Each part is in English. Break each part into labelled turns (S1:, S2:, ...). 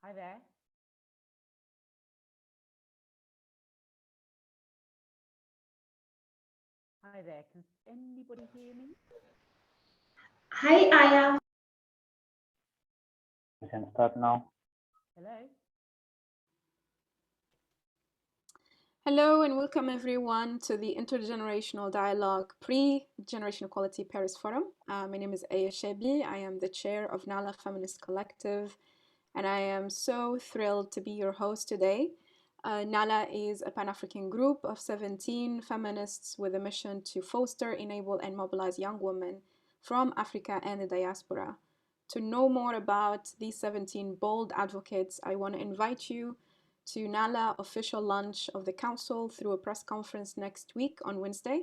S1: Hi there. Hi there. Can anybody hear me?
S2: Hi, Aya.
S3: You can start now.
S1: Hello?
S4: Hello and welcome everyone to the Intergenerational Dialogue Pre-Generation Equality Paris Forum. My name is Aya Shebi. I am the chair of Nala Feminist Collective, and I am so thrilled to be your host today. Nala is a Pan-African group of 17 feminists with a mission to foster, enable, and mobilize young women from Africa and the diaspora. To know more about these 17 bold advocates, I want to invite you to Nala official launch of the council through a press conference next week on Wednesday.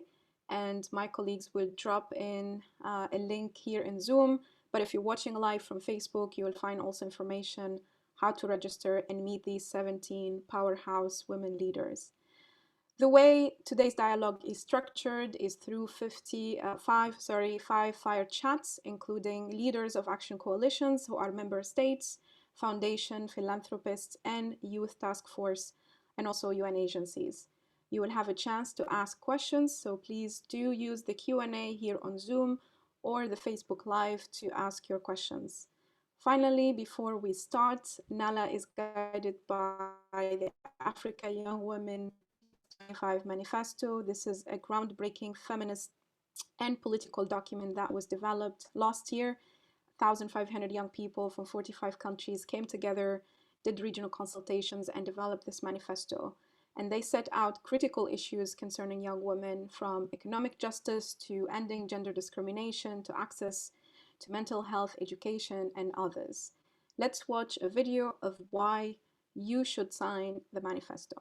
S4: And my colleagues will drop in a link here in Zoom. But if you're watching live from Facebook, you will find also information how to register and meet these 17 powerhouse women leaders. The way today's dialogue is structured is through five fire chats, including leaders of action coalitions who are member states, foundation, philanthropists, and youth task force, and also UN agencies. You will have a chance to ask questions, so please do use the Q&A here on Zoom or the Facebook Live to ask your questions. Finally, before we start, Nala is guided by the Africa Young Women 25 Manifesto. This is a groundbreaking feminist and political document that was developed last year. 1,500 young people from 45 countries came together, did regional consultations, and developed this manifesto. And they set out critical issues concerning young women, from economic justice to ending gender discrimination to access to mental health, education, and others. Let's watch a video of why you should sign the manifesto.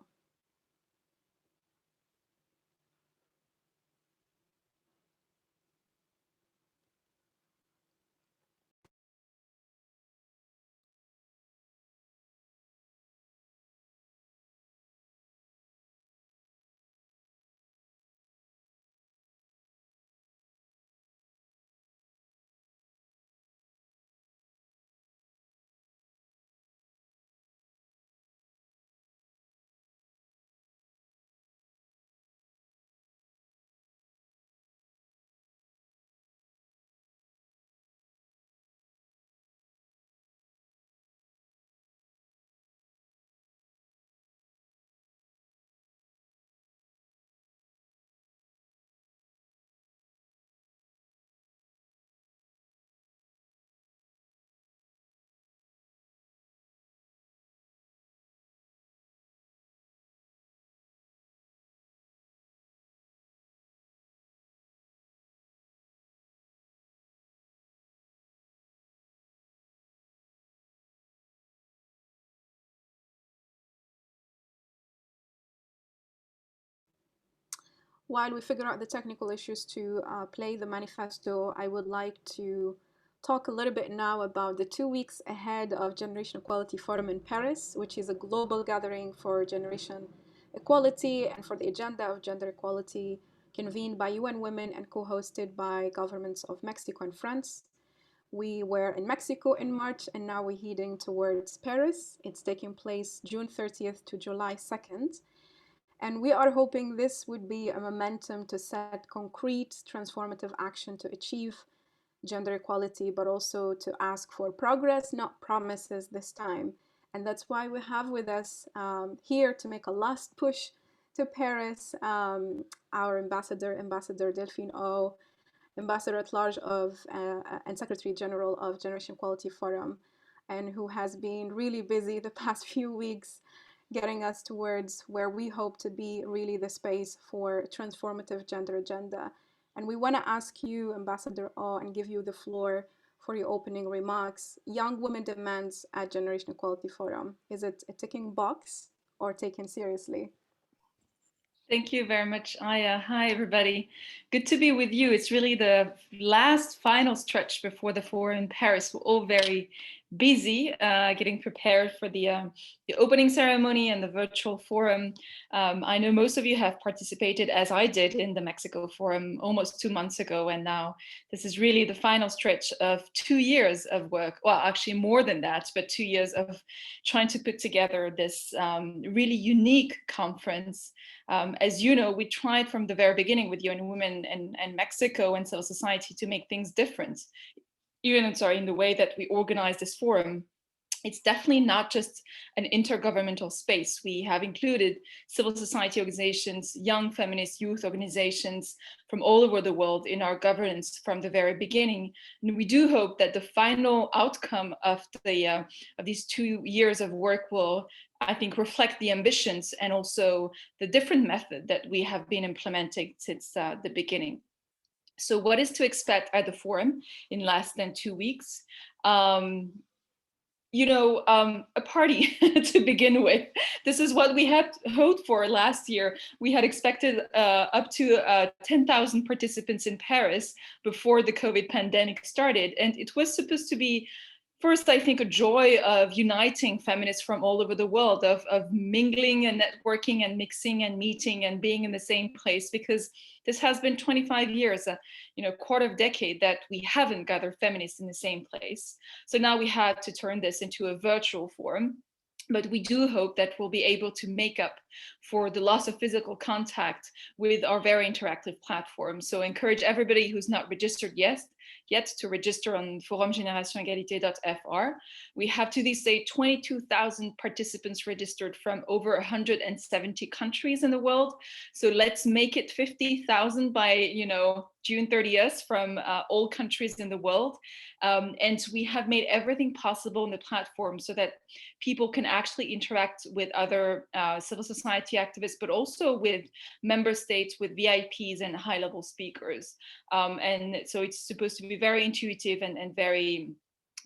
S4: While we figure out the technical issues to play the manifesto, I would like to talk a little bit now about the 2 weeks ahead of Generation Equality Forum in Paris, which is a global gathering for generation equality and for the agenda of gender equality, convened by UN Women and co-hosted by governments of Mexico and France. We were in Mexico in March, and now we're heading towards Paris. It's taking place June 30th to July 2nd. And we are hoping this would be a momentum to set concrete transformative action to achieve gender equality, but also to ask for progress, not promises this time. And that's why we have with us here to make a last push to Paris, our Ambassador Delphine, Ambassador at Large of and Secretary General of Generation Equality Forum, and who has been really busy the past few weeks getting us towards where we hope to be really the space for transformative gender agenda. And we want to ask you, Ambassador O, and give you the floor for your opening remarks. Young women demands at Generation Equality Forum. Is it a ticking box or taken seriously?
S5: Thank you very much, Aya. Hi, everybody. Good to be with you. It's really the last final stretch before the forum in Paris. We're all very busy getting prepared for the opening ceremony and the virtual forum. I know most of you have participated, as I did, in the Mexico Forum almost 2 months ago, and now this is really the final stretch of 2 years of work. Well, actually more than that, but 2 years of trying to put together this really unique conference. As you know, we tried from the very beginning with UN Women and Mexico and civil society to make things different. Even in the way that we organize this forum. It's definitely not just an intergovernmental space. We have included civil society organizations, young feminist youth organizations from all over the world in our governance from the very beginning. And we do hope that the final outcome of these 2 years of work will, I think, reflect the ambitions and also the different method that we have been implementing since the beginning. So what is to expect at the forum in less than 2 weeks? A party to begin with. This is what we had hoped for last year. We had expected up to 10,000 participants in Paris before the COVID pandemic started. And it was supposed to be, first, I think, a joy of uniting feminists from all over the world, of mingling and networking and mixing and meeting and being in the same place, because this has been 25 years, a quarter of a decade that we haven't gathered feminists in the same place. So now we had to turn this into a virtual forum. But we do hope that we'll be able to make up for the loss of physical contact with our very interactive platform. So I encourage everybody who's not registered yet to register on forumgenerationegalite.fr. We have to this day 22,000 participants registered from over 170 countries in the world. So let's make it 50,000 by June 30th from all countries in the world. And we have made everything possible in the platform so that people can actually interact with other civil society activists, but also with member states, with VIPs and high-level speakers. And so it's supposed to be very intuitive and very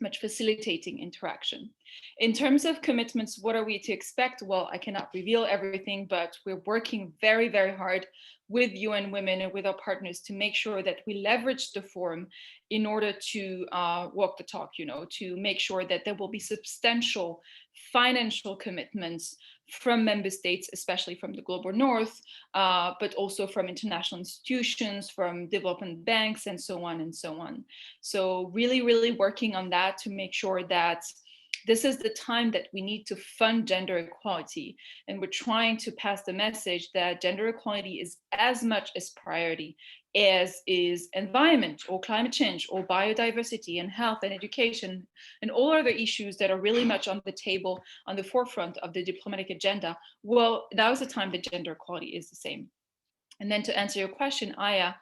S5: much facilitating interaction. In terms of commitments, what are we to expect? Well, I cannot reveal everything, but we're working very, very hard with UN Women and with our partners to make sure that we leverage the forum in order to walk the talk, to make sure that there will be substantial financial commitments from member states, especially from the global north, but also from international institutions, from development banks, and so on and so on. So really, really working on that to make sure that this is the time that we need to fund gender equality. And we're trying to pass the message that gender equality is as much a priority as is environment or climate change or biodiversity and health and education and all other issues that are really much on the table, on the forefront of the diplomatic agenda. Well, now is the time that gender equality is the same. And then to answer your question, Aya,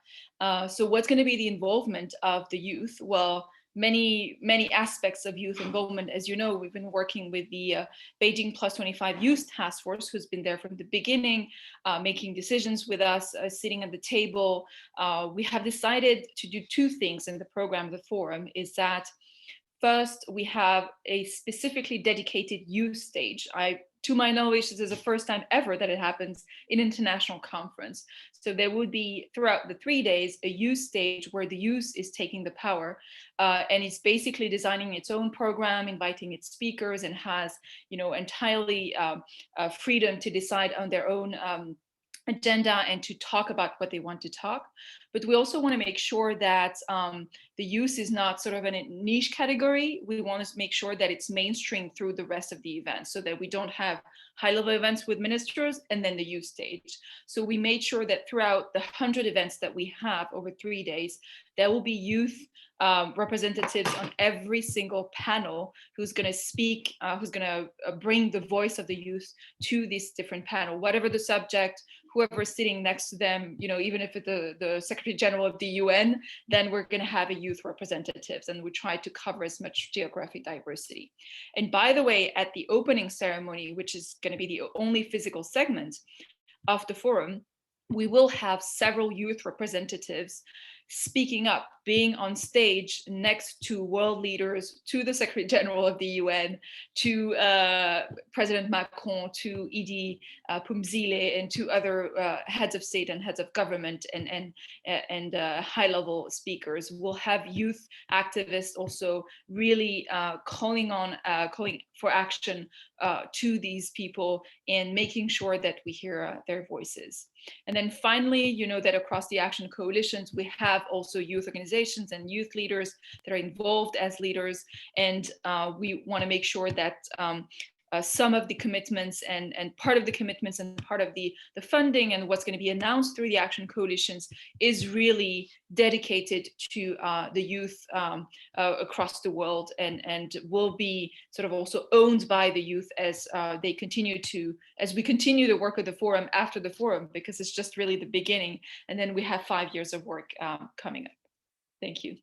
S5: so what's going to be the involvement of the youth? Well, many aspects of youth involvement. As you know, we've been working with the Beijing Plus 25 Youth Task Force, who's been there from the beginning, making decisions with us, sitting at the table. We have decided to do two things in the program of the forum, is that first, we have a specifically dedicated youth stage. To my knowledge, this is the first time ever that it happens in an international conference. So there would be, throughout the 3 days, a youth stage where the youth is taking the power, and it's basically designing its own program, inviting its speakers, and has, entirely freedom to decide on their own agenda and to talk about what they want to talk. But we also want to make sure that the youth is not sort of a niche category. We want to make sure that it's mainstream through the rest of the event, so that we don't have high-level events with ministers and then the youth stage. So we made sure that throughout the 100 events that we have over 3 days, there will be youth representatives on every single panel who's going to speak, who's going to bring the voice of the youth to this different panel, whatever the subject, whoever's sitting next to them, even if it's the Secretary General of the UN, then we're going to have a youth representatives, and we try to cover as much geographic diversity. And by the way, at the opening ceremony, which is going to be the only physical segment of the forum, we will have several youth representatives speaking up, being on stage next to world leaders, to the Secretary General of the UN, to President Macron, to Edie Pumzile, and to other heads of state and heads of government and high-level speakers. We'll have youth activists also really calling for action to these people and making sure that we hear their voices. And then finally, you know that across the action coalitions, we have also youth organizations and youth leaders that are involved as leaders. And we want to make sure that some of the commitments and part of the commitments and part of the funding and what's going to be announced through the action coalitions is really dedicated to the youth across the world, and will be sort of also owned by the youth as we continue the work of the forum after the forum, because it's just really the beginning, and then we have 5 years of work coming up. Thank you.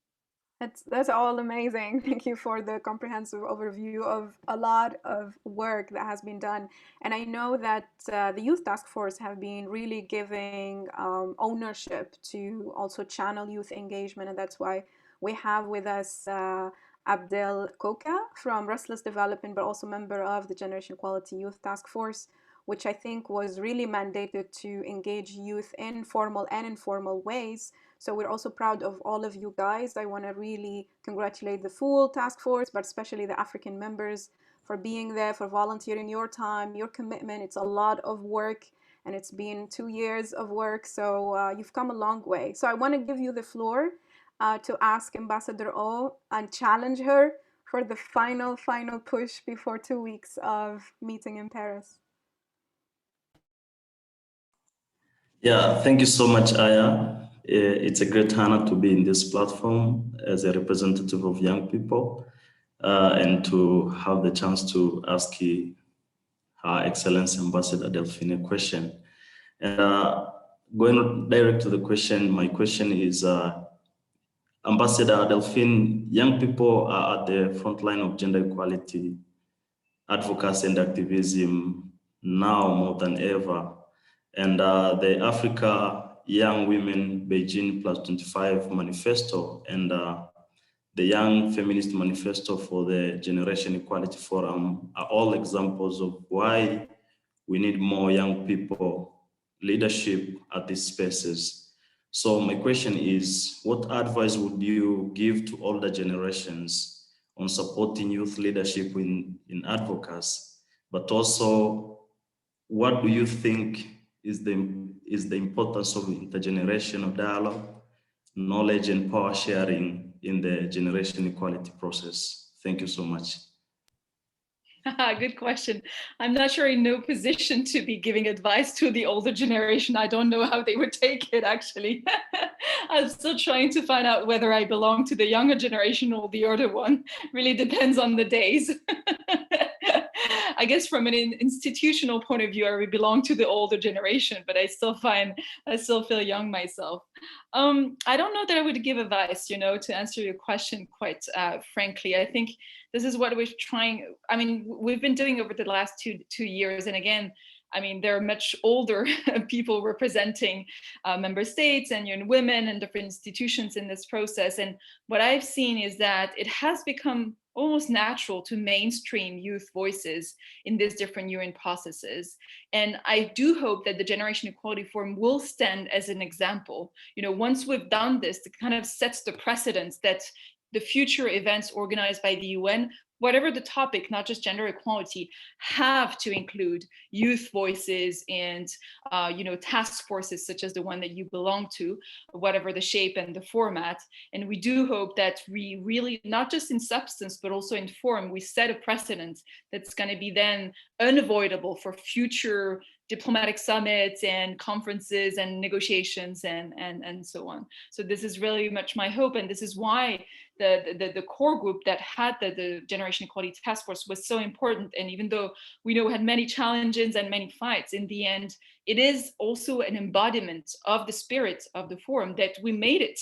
S4: That's all amazing. Thank you for the comprehensive overview of a lot of work that has been done. And I know that the Youth Task Force have been really giving ownership to also channel youth engagement. And that's why we have with us Abdel Koka from Restless Development, but also member of the Generation Equality Youth Task Force, which I think was really mandated to engage youth in formal and informal ways. So we're also proud of all of you guys. I want to really congratulate the full task force, but especially the African members for being there, for volunteering your time, your commitment. It's a lot of work, and it's been 2 years of work. So you've come a long way. So I want to give you the floor to ask Ambassador O and challenge her for the final push before 2 weeks of meeting in Paris.
S3: Yeah, thank you so much, Aya. It's a great honor to be in this platform as a representative of young people and to have the chance to ask Her Excellency Ambassador Delphine a question. And going direct to the question, my question is, Ambassador Delphine, young people are at the front line of gender equality, advocacy and activism now more than ever. And the Africa Young Women Beijing Plus 25 Manifesto and the Young Feminist Manifesto for the Generation Equality Forum are all examples of why we need more young people leadership at these spaces. So my question is, what advice would you give to older generations on supporting youth leadership in advocacy, but also what do you think is the importance of intergenerational dialogue, knowledge and power sharing in the generation equality process? Thank you so much.
S5: Good question. I'm not sure in no position to be giving advice to the older generation. I don't know how they would take it, actually. I'm still trying to find out whether I belong to the younger generation or the older one. Really depends on the days. I guess from an institutional point of view, I would belong to the older generation, but I still feel young myself. I don't know that I would give advice, to answer your question quite frankly. I think this is what we're trying. I mean, we've been doing over the last two years. And again, I mean, there are much older people representing member states and young women and different institutions in this process. And what I've seen is that it has become almost natural to mainstream youth voices in these different UN processes. And I do hope that the Generation Equality Forum will stand as an example. Once we've done this, it kind of sets the precedence that the future events organized by the UN, whatever the topic, not just gender equality, have to include youth voices and task forces such as the one that you belong to, whatever the shape and the format. And we do hope that we really, not just in substance, but also in form, we set a precedent that's going to be then unavoidable for future diplomatic summits and conferences and negotiations and so on. So this is really much my hope, and this is why the core group that had the Generation Equality Task Force was so important. And even though we know we had many challenges and many fights, in the end, it is also an embodiment of the spirit of the forum that we made it,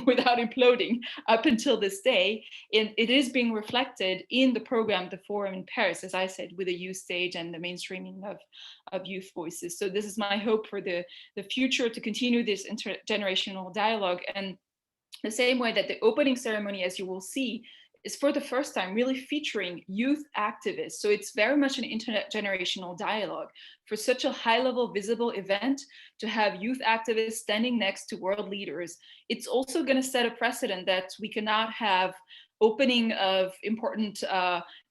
S5: without imploding up until this day. And it is being reflected in the program, the forum in Paris, as I said, with the youth stage and the mainstreaming of youth voices. So this is my hope for the future, to continue this intergenerational dialogue. And the same way that the opening ceremony, as you will see, is for the first time really featuring youth activists. So it's very much an intergenerational dialogue. For such a high-level visible event, to have youth activists standing next to world leaders, it's also going to set a precedent that we cannot have opening of important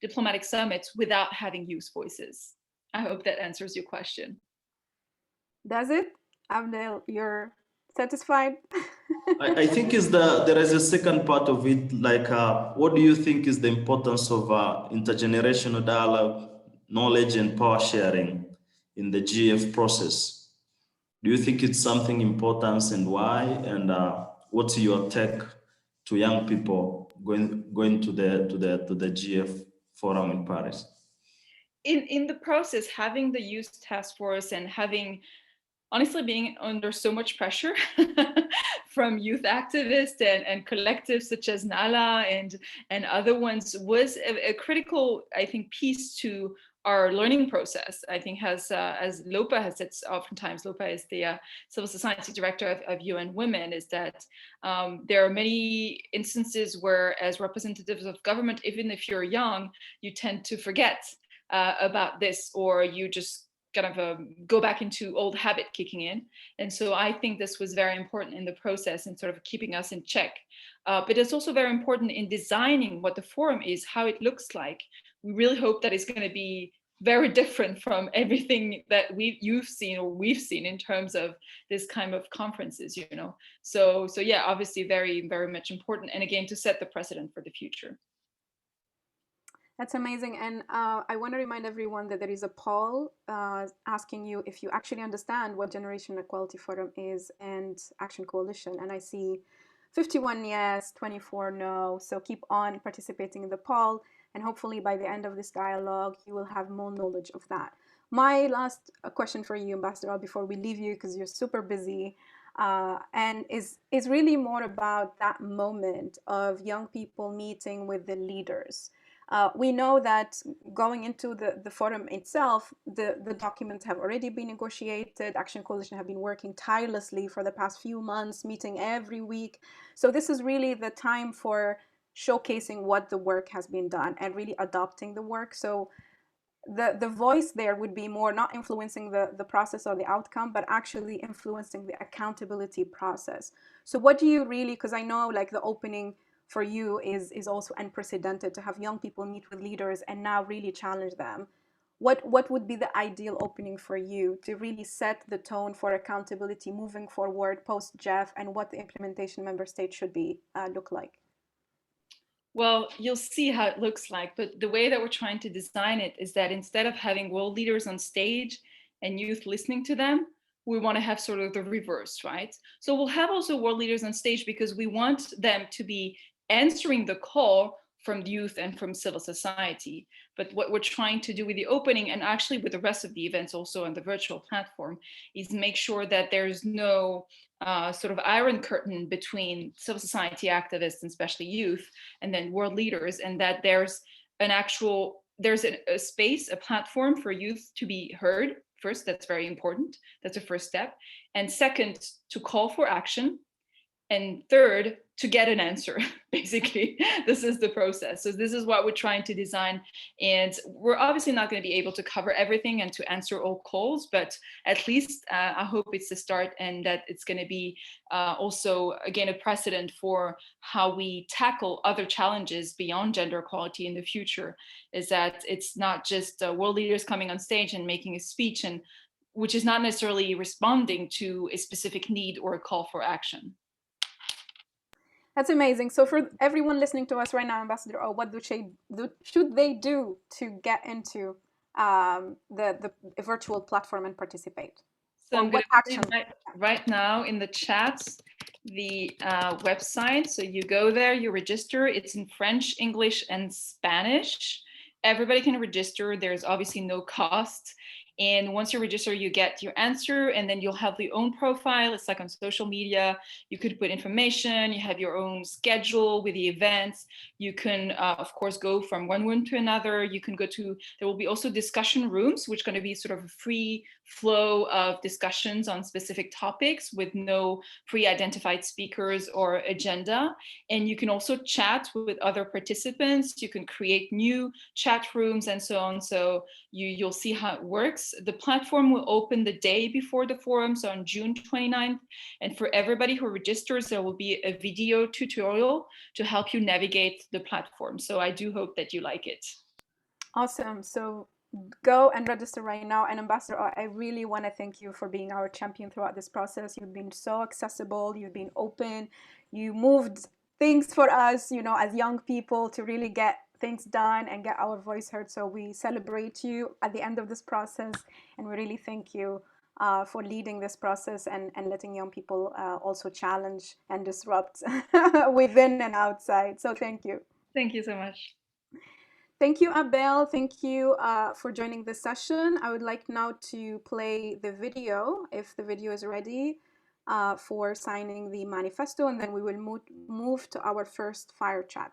S5: diplomatic summits without having youth voices. I hope that answers your question.
S4: Does it? Abdel, you're satisfied?
S3: I think there is a second part of it, like what do you think is the importance of intergenerational dialogue, knowledge and power sharing in the GEF process? Do you think it's something important, and why? And what's your take to young people going to the GEF forum in Paris?
S5: In the process, having the youth task force and having, honestly, being under so much pressure from youth activists and collectives such as Nala and other ones was a critical, I think, piece to our learning process. I think as Lopa has said oftentimes, Lopa is the civil society director of UN Women, is that there are many instances where, as representatives of government, even if you're young, you tend to forget about this, or you just kind of go back into old habit kicking in. And so I think this was very important in the process and sort of keeping us in check. But it's also very important in designing what the forum is, how it looks like. We really hope that it's going to be very different from everything that you've seen or we've seen in terms of this kind of conferences, you know. So yeah, obviously very, very much important. And again, to set the precedent for the future.
S4: That's amazing. And I want to remind everyone that there is a poll asking you if you actually understand what Generation Equality Forum is and Action Coalition. And I see 51 yes, 24 no. So keep on participating in the poll. And hopefully by the end of this dialogue, you will have more knowledge of that. My last question for you, Ambassador, before we leave you, because you're super busy, and is really more about that moment of young people meeting with the leaders. We know that going into the forum itself, the documents have already been negotiated. Action Coalition have been working tirelessly for the past few months, meeting every week. So this is really the time for showcasing what the work has been done and really adopting the work. So the voice there would be more not influencing the process or the outcome, but actually influencing the accountability process. So what do you really, because I know like the opening for you is also unprecedented, to have young people meet with leaders and now really challenge them. What would be the ideal opening for you to really set the tone for accountability moving forward post-GEF, and what the implementation member state should be look like?
S5: Well, you'll see how it looks like, but the way that we're trying to design it is that instead of having world leaders on stage and youth listening to them, we want to have sort of the reverse, right? So we'll have also world leaders on stage because we want them to be answering the call from youth and from civil society. But what we're trying to do with the opening, and actually with the rest of the events also on the virtual platform, is make sure that there's no sort of iron curtain between civil society activists, and especially youth, and then world leaders, and that there's a space, a platform for youth to be heard. First, that's very important. That's the first step. And second, to call for action. And third, to get an answer, basically. This is the process. So this is what we're trying to design. And we're obviously not going to be able to cover everything and to answer all calls, but at least I hope it's the start, and that it's going to be also, again, a precedent for how we tackle other challenges beyond gender equality in the future, is that it's not just world leaders coming on stage and making a speech, and which is not necessarily responding to a specific need or a call for action.
S4: That's amazing. So for everyone listening to us right now, Ambassador, what should they do to get into the virtual platform and participate?
S5: So I'm
S4: what
S5: going to
S4: action?
S5: right now in the chat the website. So you go there, you register. It's in French, English, and Spanish. Everybody can register. There's obviously no cost. And once you register, you get your answer, and then you'll have your own profile. It's like on social media. You could put information, you have your own schedule with the events. You can, of course, go from one room to another. You can go to, there will be also discussion rooms, which are going to be sort of a free flow of discussions on specific topics with no pre-identified speakers or agenda. And you can also chat with other participants. You can create new chat rooms and so on. So you'll see how it works. The platform will open the day before the forum, so on June 29th. And for everybody who registers, there will be a video tutorial to help you navigate the platform. So I do hope that you like it.
S4: Awesome. So go and register right now. And Ambassador, I really want to thank you for being our champion throughout this process. You've been so accessible, you've been open, you moved things for us, you know, as young people to really get things done and get our voice heard. So we celebrate you at the end of this process, and we really thank you for leading this process and letting young people also challenge and disrupt within and outside. So thank you.
S5: Thank you so much.
S4: Thank you, Abel. Thank you for joining this session. I would like now to play the video, if the video is ready, for signing the manifesto, and then we will move to our first fire chat.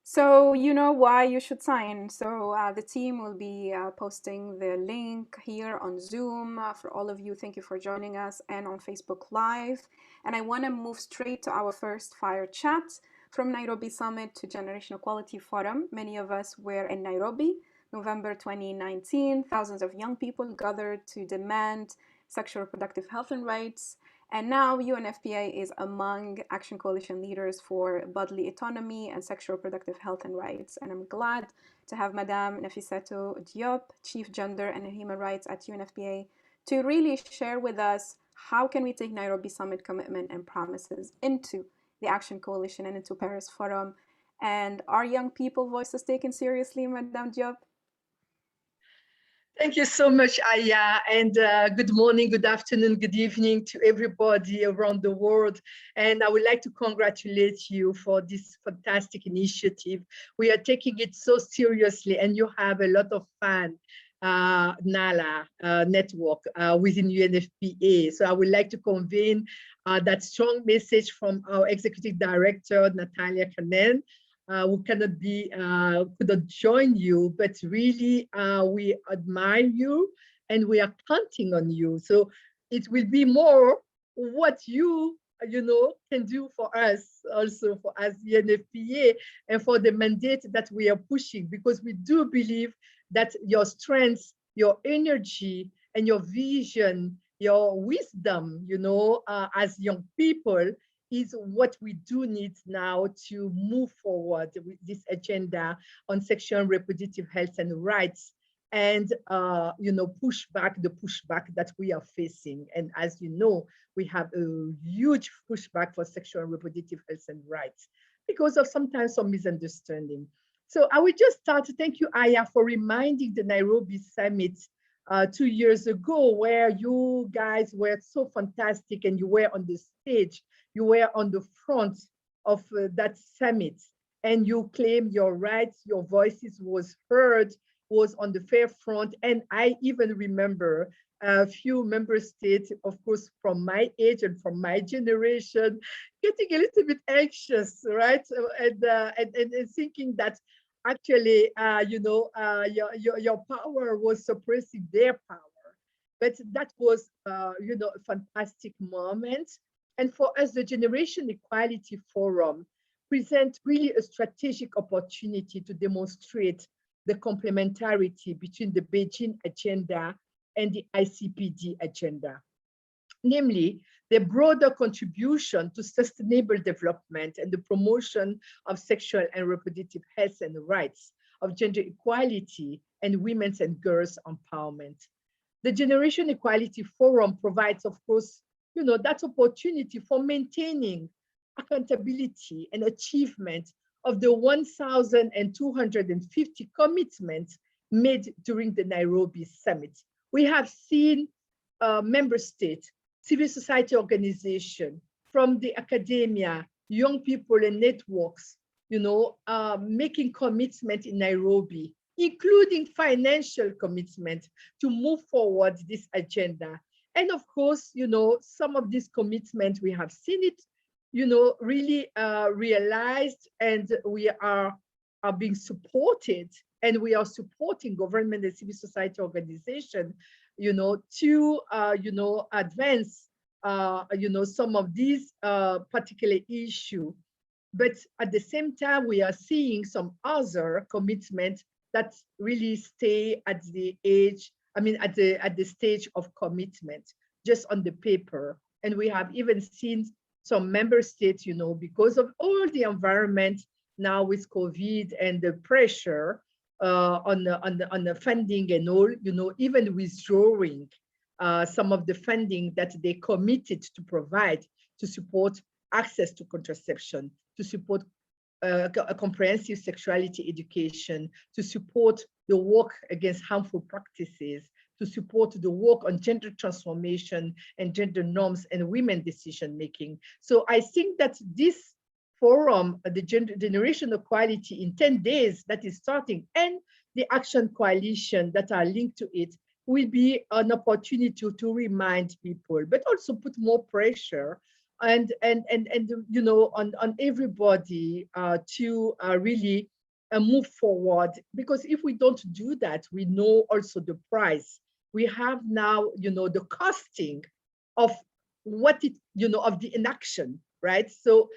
S4: So you know why you should sign. So the team will be posting the link here on Zoom for all of you. Thank you for joining us, and on Facebook Live. And I want to move straight to our first fire chat. From Nairobi Summit to Generation Equality Forum, many of us were in Nairobi, November 2019. Thousands of young people gathered to demand sexual reproductive health and rights. And now UNFPA is among Action Coalition leaders for bodily autonomy and sexual reproductive health and rights. And I'm glad to have Madame Nafissatou Diop, Chief Gender and Human Rights at UNFPA, to really share with us how can we take Nairobi Summit commitment and promises into the Action Coalition and into Paris Forum. And are young people voices taken seriously, Madame Diop?
S6: Thank you so much, Aya, and good morning, good afternoon, good evening to everybody around the world. And I would like to congratulate you for this fantastic initiative. We are taking it so seriously, and you have a lot of fun, Nala network within UNFPA. So I would like to convey that strong message from our Executive Director, Natalia Kanen, who couldn't join you, but really we admire you and we are counting on you. So it will be more what you can do for us, also for us, the UNFPA, and for the mandate that we are pushing, because we do believe that your strength, your energy, and your vision, your wisdom, as young people, is what we do need now to move forward with this agenda on sexual and reproductive health and rights, and push back the pushback that we are facing. And as you know, we have a huge pushback for sexual and reproductive health and rights because of sometimes some misunderstanding. So I will just start. Thank you, Aya, for reminding the Nairobi Summit 2 years ago, where you guys were so fantastic and you were on the stage. You were on the front of that summit, and you claimed your rights, your voices was heard, was on the fair front. And I even remember a few member states, of course, from my age and from my generation, getting a little bit anxious, right? And thinking that actually, your power was suppressing their power. But that was, a fantastic moment. And for us, the Generation Equality Forum presents really a strategic opportunity to demonstrate the complementarity between the Beijing agenda and the ICPD agenda, namely the broader contribution to sustainable development and the promotion of sexual and reproductive health and rights, of gender equality, and women's and girls' empowerment. The Generation Equality Forum provides, of course, that opportunity for maintaining accountability and achievement of the 1,250 commitments made during the Nairobi Summit. We have seen member states, civil society organizations, from the academia, young people and networks, making commitment in Nairobi, including financial commitment to move forward this agenda. And of course, some of these commitments, we have seen it, really realized, and we are being supported, and we are supporting government and civil society organizations, to, advance, some of these particular issues. But at the same time, we are seeing some other commitments that really stay at the age, at the stage of commitment, just on the paper. And we have even seen some member states, because of all the environment now with COVID and the pressure on the funding and all, even withdrawing some of the funding that they committed to provide to support access to contraception, to support a comprehensive sexuality education, to support the work against harmful practices, to support the work on gender transformation and gender norms and women decision making. So I think that this forum, the Generation Equality in 10 days that is starting, and the Action Coalition that are linked to it, will be an opportunity to remind people, but also put more pressure and on everybody to really move forward. Because if we don't do that, we know also the price. We have now, the costing of what it, of the inaction, right? So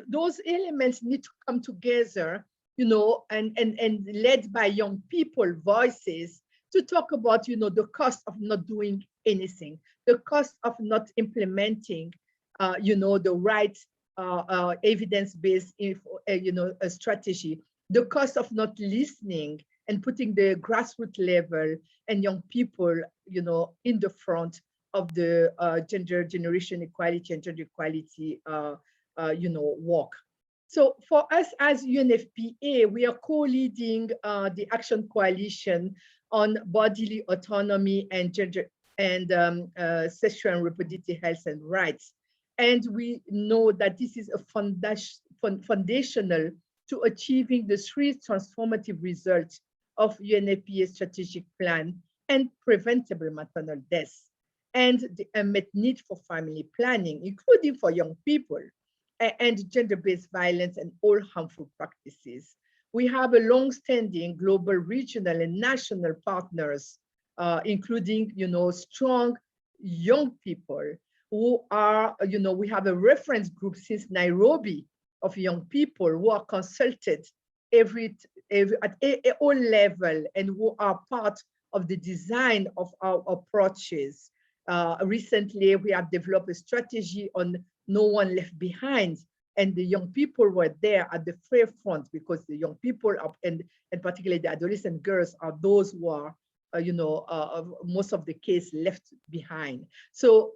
S6: those elements need to come together, and led by young people voices to talk about, the cost of not doing anything, the cost of not implementing, the right evidence-based, strategy, the cost of not listening and putting the grassroots level and young people, you know, in the front of the gender, generation equality and gender equality, you know, work. So for us as UNFPA, we are co-leading the Action Coalition on Bodily Autonomy and Gender and Sexual and Reproductive Health and Rights. And we know that this is a foundational to achieving the 3 transformative results of UNFPA strategic plan and preventable maternal deaths, and the unmet need for family planning, including for young people, and gender-based violence and all harmful practices. We have a long-standing global, regional, and national partners, including, you know, strong young people who are, you know, we have a reference group since Nairobi of young people who are consulted at all level and who are part of the design of our approaches. Recently, we have developed a strategy on No One Left Behind, and the young people were there at the forefront because the young people are, and particularly the adolescent girls are those who are, you know, most of the case left behind. So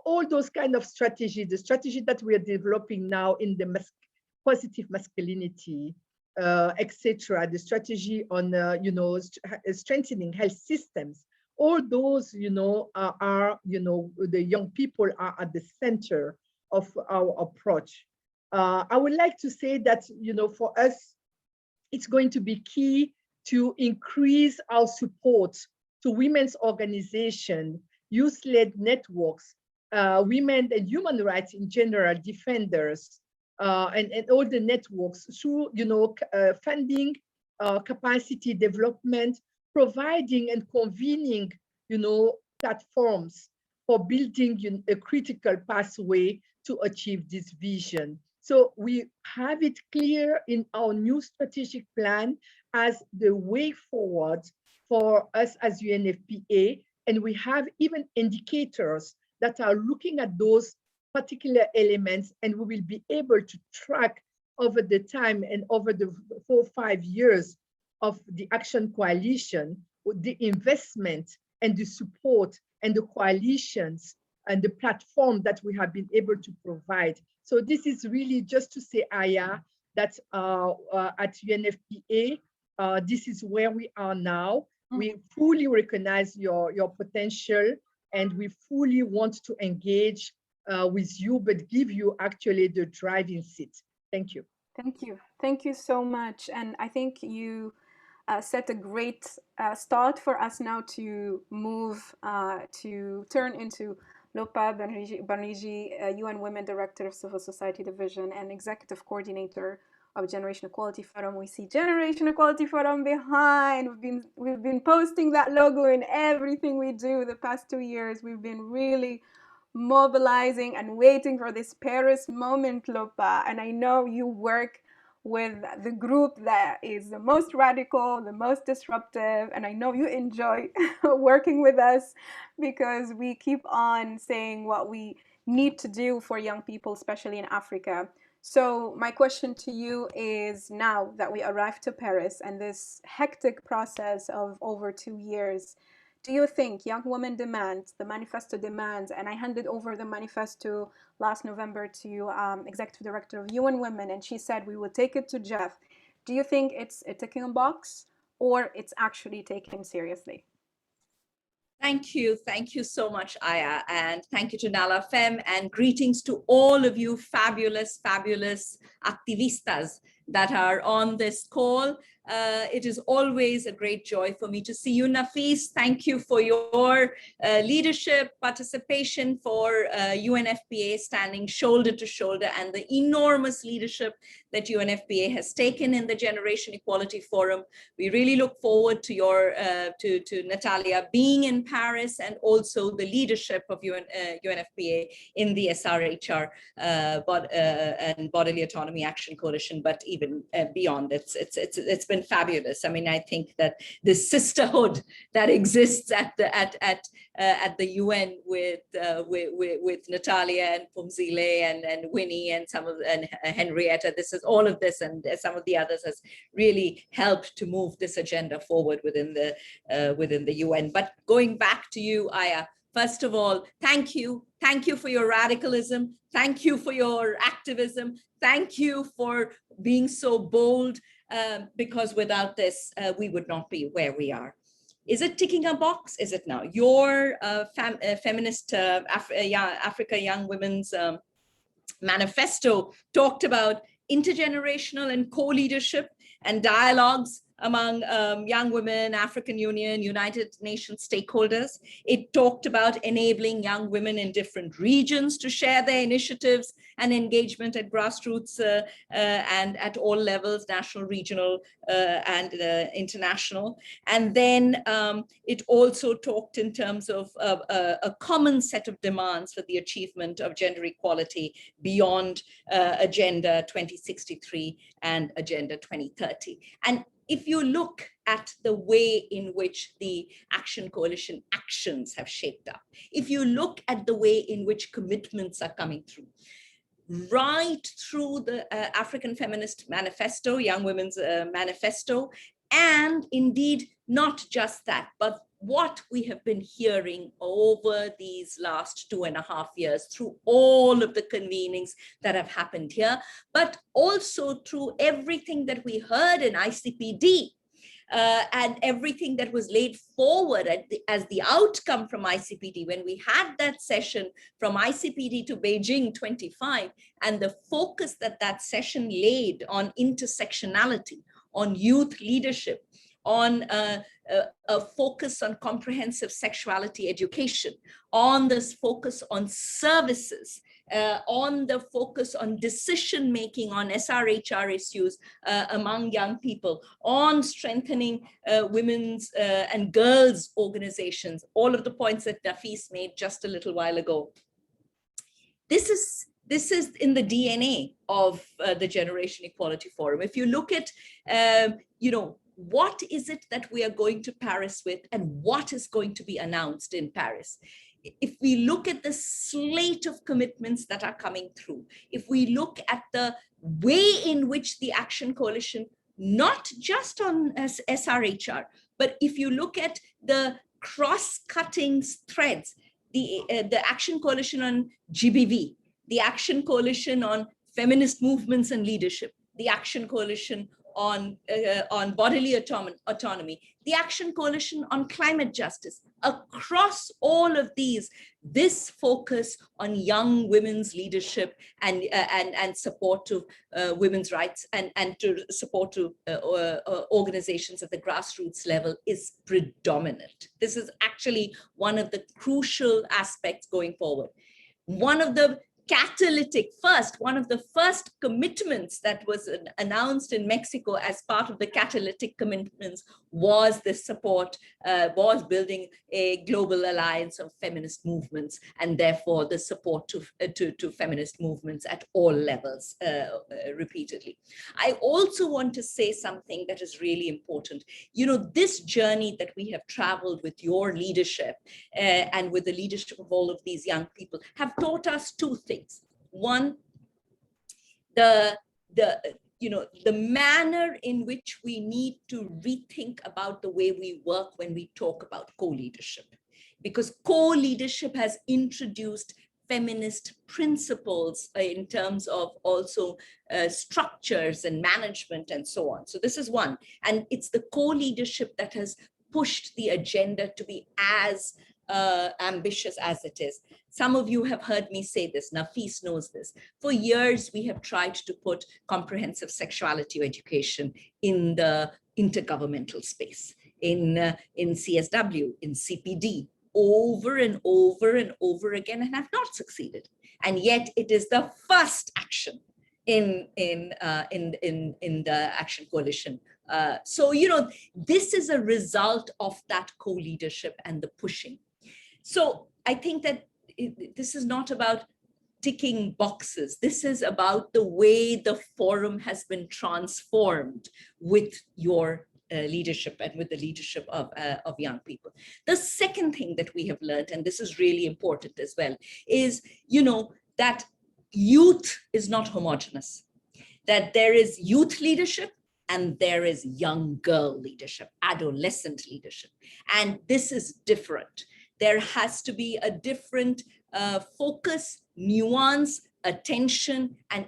S6: all those kind of strategies, the strategy that we are developing now in the positive masculinity, etc., the strategy on, you know, strengthening health systems, all those, you know, are, you know, the young people are at the center of our approach. I would like to say that, you know, for us, it's going to be key to increase our support to women's organizations, youth-led networks, women and human rights in general, defenders, and all the networks through, you know, funding, capacity development, providing and convening, you know, platforms for building a critical pathway to achieve this vision. So we have it clear in our new strategic plan as the way forward for us as UNFPA, and we have even indicators that are looking at those particular elements, and we will be able to track over the time and over the 4 or 5 years of the Action Coalition, the investment and the support and the coalitions and the platform that we have been able to provide. So this is really just to say, Aya, that at UNFPA, this is where we are now. We fully recognize your potential, and we fully want to engage with you, but give you actually the driving seat. Thank you.
S4: Thank you. Thank you so much. And I think you set a great start for us now to move, to turn into Lopa Banriji, UN Women Director of Civil Society Division and Executive Coordinator of Generation Equality Forum. We see Generation Equality Forum behind. We've been posting that logo in everything we do the past 2 years. We've been really mobilizing and waiting for this Paris moment, Lopa. And I know you work with the group that is the most radical, the most disruptive, and I know you enjoy working with us because we keep on saying what we need to do for young people, especially in Africa. So my question to you is, now that we arrived to Paris and this hectic process of over 2 years, do you think young women demands, the manifesto demands, and I handed over the manifesto last November to Executive Director of UN Women, and she said we will take it to GEF. Do you think it's a ticking a box or it's actually taken seriously?
S7: Thank you so much, Aya, and thank you to Nalafem, and greetings to all of you fabulous activistas that are on this call. It is always a great joy for me to see you, Nafis. Thank you for your leadership, participation, for UNFPA standing shoulder to shoulder, and the enormous leadership that UNFPA has taken in the Generation Equality Forum. We really look forward to your, to Natalia being in Paris, and also the leadership of UNFPA in the SRHR and Bodily Autonomy Action Coalition, but even beyond. It's been fabulous. I mean, I think that this sisterhood that exists at the UN with Natalia and Pumzile and Winnie and and Henrietta, this is all of this and some of the others has really helped to move this agenda forward within the UN. But going back to you, Aya, first of all, thank you. Thank you for your radicalism. Thank you for your activism. Thank you for being so bold, because without this, we would not be where we are. Is it ticking a box? Is it now? Your feminist Africa Young Women's manifesto talked about intergenerational and co-leadership and dialogues among young women, African Union, United Nations stakeholders. It talked about enabling young women in different regions to share their initiatives and engagement at grassroots and at all levels, national, regional, and international. And then it also talked in terms of a common set of demands for the achievement of gender equality beyond Agenda 2063 and Agenda 2030. And if you look at the way in which the Action Coalition actions have shaped up, if you look at the way in which commitments are coming through, right through the African Feminist Manifesto, Young Women's Manifesto, and indeed not just that, but what we have been hearing over these last 2.5 years through all of the convenings that have happened here, but also through everything that we heard in ICPD and everything that was laid forward as the outcome from ICPD when we had that session from ICPD to Beijing 25, and the focus that that session laid on intersectionality, on youth leadership, on a focus on comprehensive sexuality education, on this focus on services, on the focus on decision-making on SRHR issues among young people, on strengthening women's and girls' organizations, all of the points that Nafis made just a little while ago. This is in the DNA of the Generation Equality Forum. If you look at, what is it that we are going to Paris with and what is going to be announced in Paris? If we look at the slate of commitments that are coming through, if we look at the way in which the Action Coalition, not just on SRHR, but if you look at the cross-cutting threads, the Action Coalition on GBV, the Action Coalition on feminist movements and leadership, the Action Coalition on bodily autonomy, the Action Coalition on climate justice. Across all of these, this focus on young women's leadership and support to women's rights and to support to organizations at the grassroots level is predominant. This is actually one of the crucial aspects going forward. One of the one of the first commitments that was announced in Mexico as part of the catalytic commitments was the support, was building a global alliance of feminist movements, and therefore the support to feminist movements at all levels repeatedly. I also want to say something that is really important. This journey that we have traveled with your leadership and with the leadership of all of these young people have taught us two things. One, the manner in which we need to rethink about the way we work when we talk about co-leadership, because co-leadership has introduced feminist principles in terms of also structures and management and so on. So this is one, and it's the co-leadership that has pushed the agenda to be as ambitious as it is. Some of you have heard me say this, Nafis knows this. For years, we have tried to put comprehensive sexuality education in the intergovernmental space, in CSW, in CPD, over and over and over again, and have not succeeded. And yet it is the first action in the Action Coalition. So, this is a result of that co-leadership and the pushing. So I think that this is not about ticking boxes. This is about the way the forum has been transformed with your leadership and with the leadership of young people. The second thing that we have learned, and this is really important as well, is, that youth is not homogenous, that there is youth leadership and there is young girl leadership, adolescent leadership. And this is different. There has to be a different focus, nuance, attention, and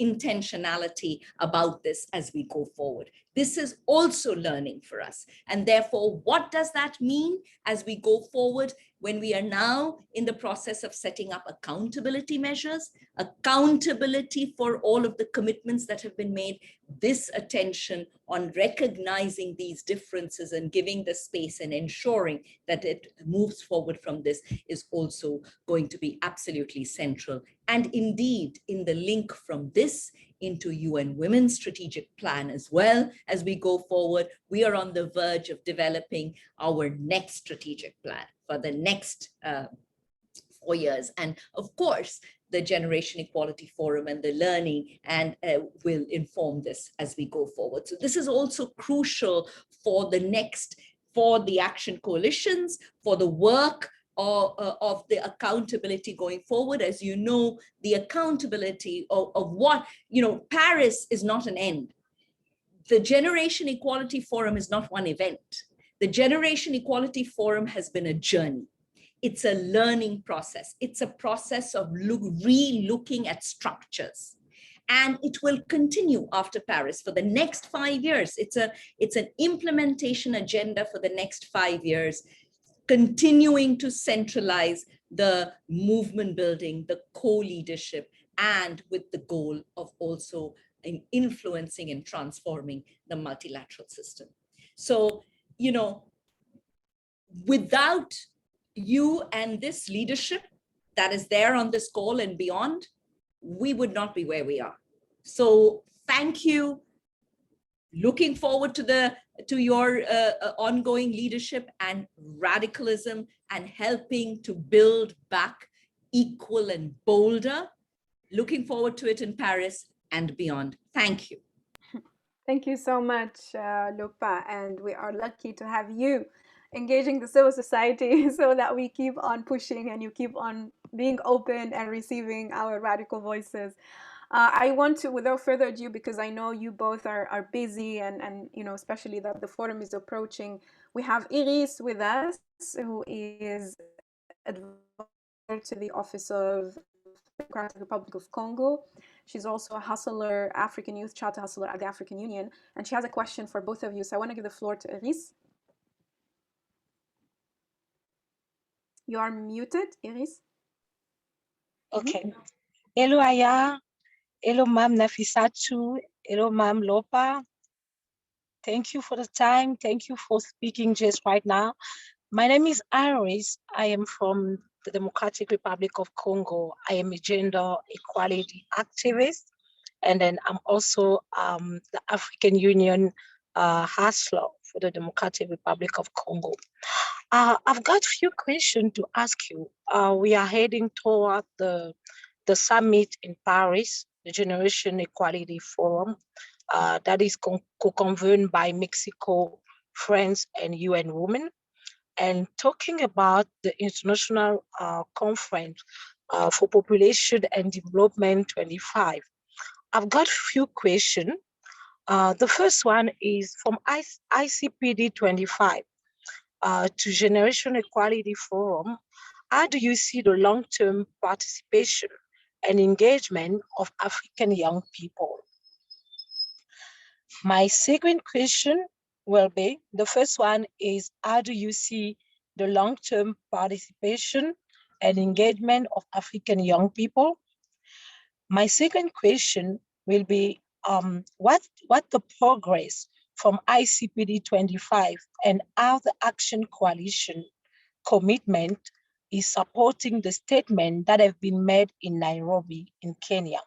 S7: intentionality about this as we go forward. This is also learning for us. And therefore, what does that mean as we go forward when we are now in the process of setting up accountability measures, accountability for all of the commitments that have been made, this attention on recognizing these differences and giving the space and ensuring that it moves forward from this is also going to be absolutely central. And indeed, in the link from this into UN Women's strategic plan as well, as we go forward, we are on the verge of developing our next strategic plan for the next 4 years. And of course, the Generation Equality Forum and the learning and will inform this as we go forward. So this is also crucial for the action coalitions, for the work of the accountability going forward. As you know, the accountability of what, Paris is not an end. The Generation Equality Forum is not one event. The Generation Equality Forum has been a journey. It's a learning process. It's a process of re-looking at structures. And it will continue after Paris for the next 5 years. It's an implementation agenda for the next 5 years, continuing to centralize the movement building, the co-leadership, and with the goal of also influencing and transforming the multilateral system. So, without you and this leadership that is there on this call and beyond, we would not be where we are. So thank you. Looking forward to your ongoing leadership and radicalism and helping to build back equal and bolder. Looking forward to it in Paris and beyond. Thank you.
S4: Thank you so much, Lupa, and we are lucky to have you engaging the civil society so that we keep on pushing and you keep on being open and receiving our radical voices. I want to, without further ado, because I know you both are busy and especially that the forum is approaching, we have Iris with us, who is advisor to the Office of the Democratic Republic of Congo. She's also a hustler, African Youth Charter hustler at the African Union, and she has a question for both of you. So I want to give the floor to Iris. You are muted, Iris.
S8: Okay. Hello, Aya. Hello, Ma'am Nafissatou. Hello, Ma'am Lopa. Thank you for the time. Thank you for speaking just right now. My name is Iris. I am from the Democratic Republic of Congo. I am a gender equality activist. And then I'm also the African Union hustler for the Democratic Republic of Congo. I've got a few questions to ask you. We are heading toward the summit in Paris, the Generation Equality Forum, that is co-convened by Mexico, France, and UN Women. And talking about the International Conference for Population and Development 25, I've got a few questions. The first one is from ICPD 25 to Generation Equality Forum. How do you see the long-term participation and engagement of African young people? My second question will be, the first one is, how do you see the long-term participation and engagement of African young people? My second question will be, what the progress from ICPD 25 and how the Action Coalition commitment is supporting the statement that have been made in Nairobi in Kenya.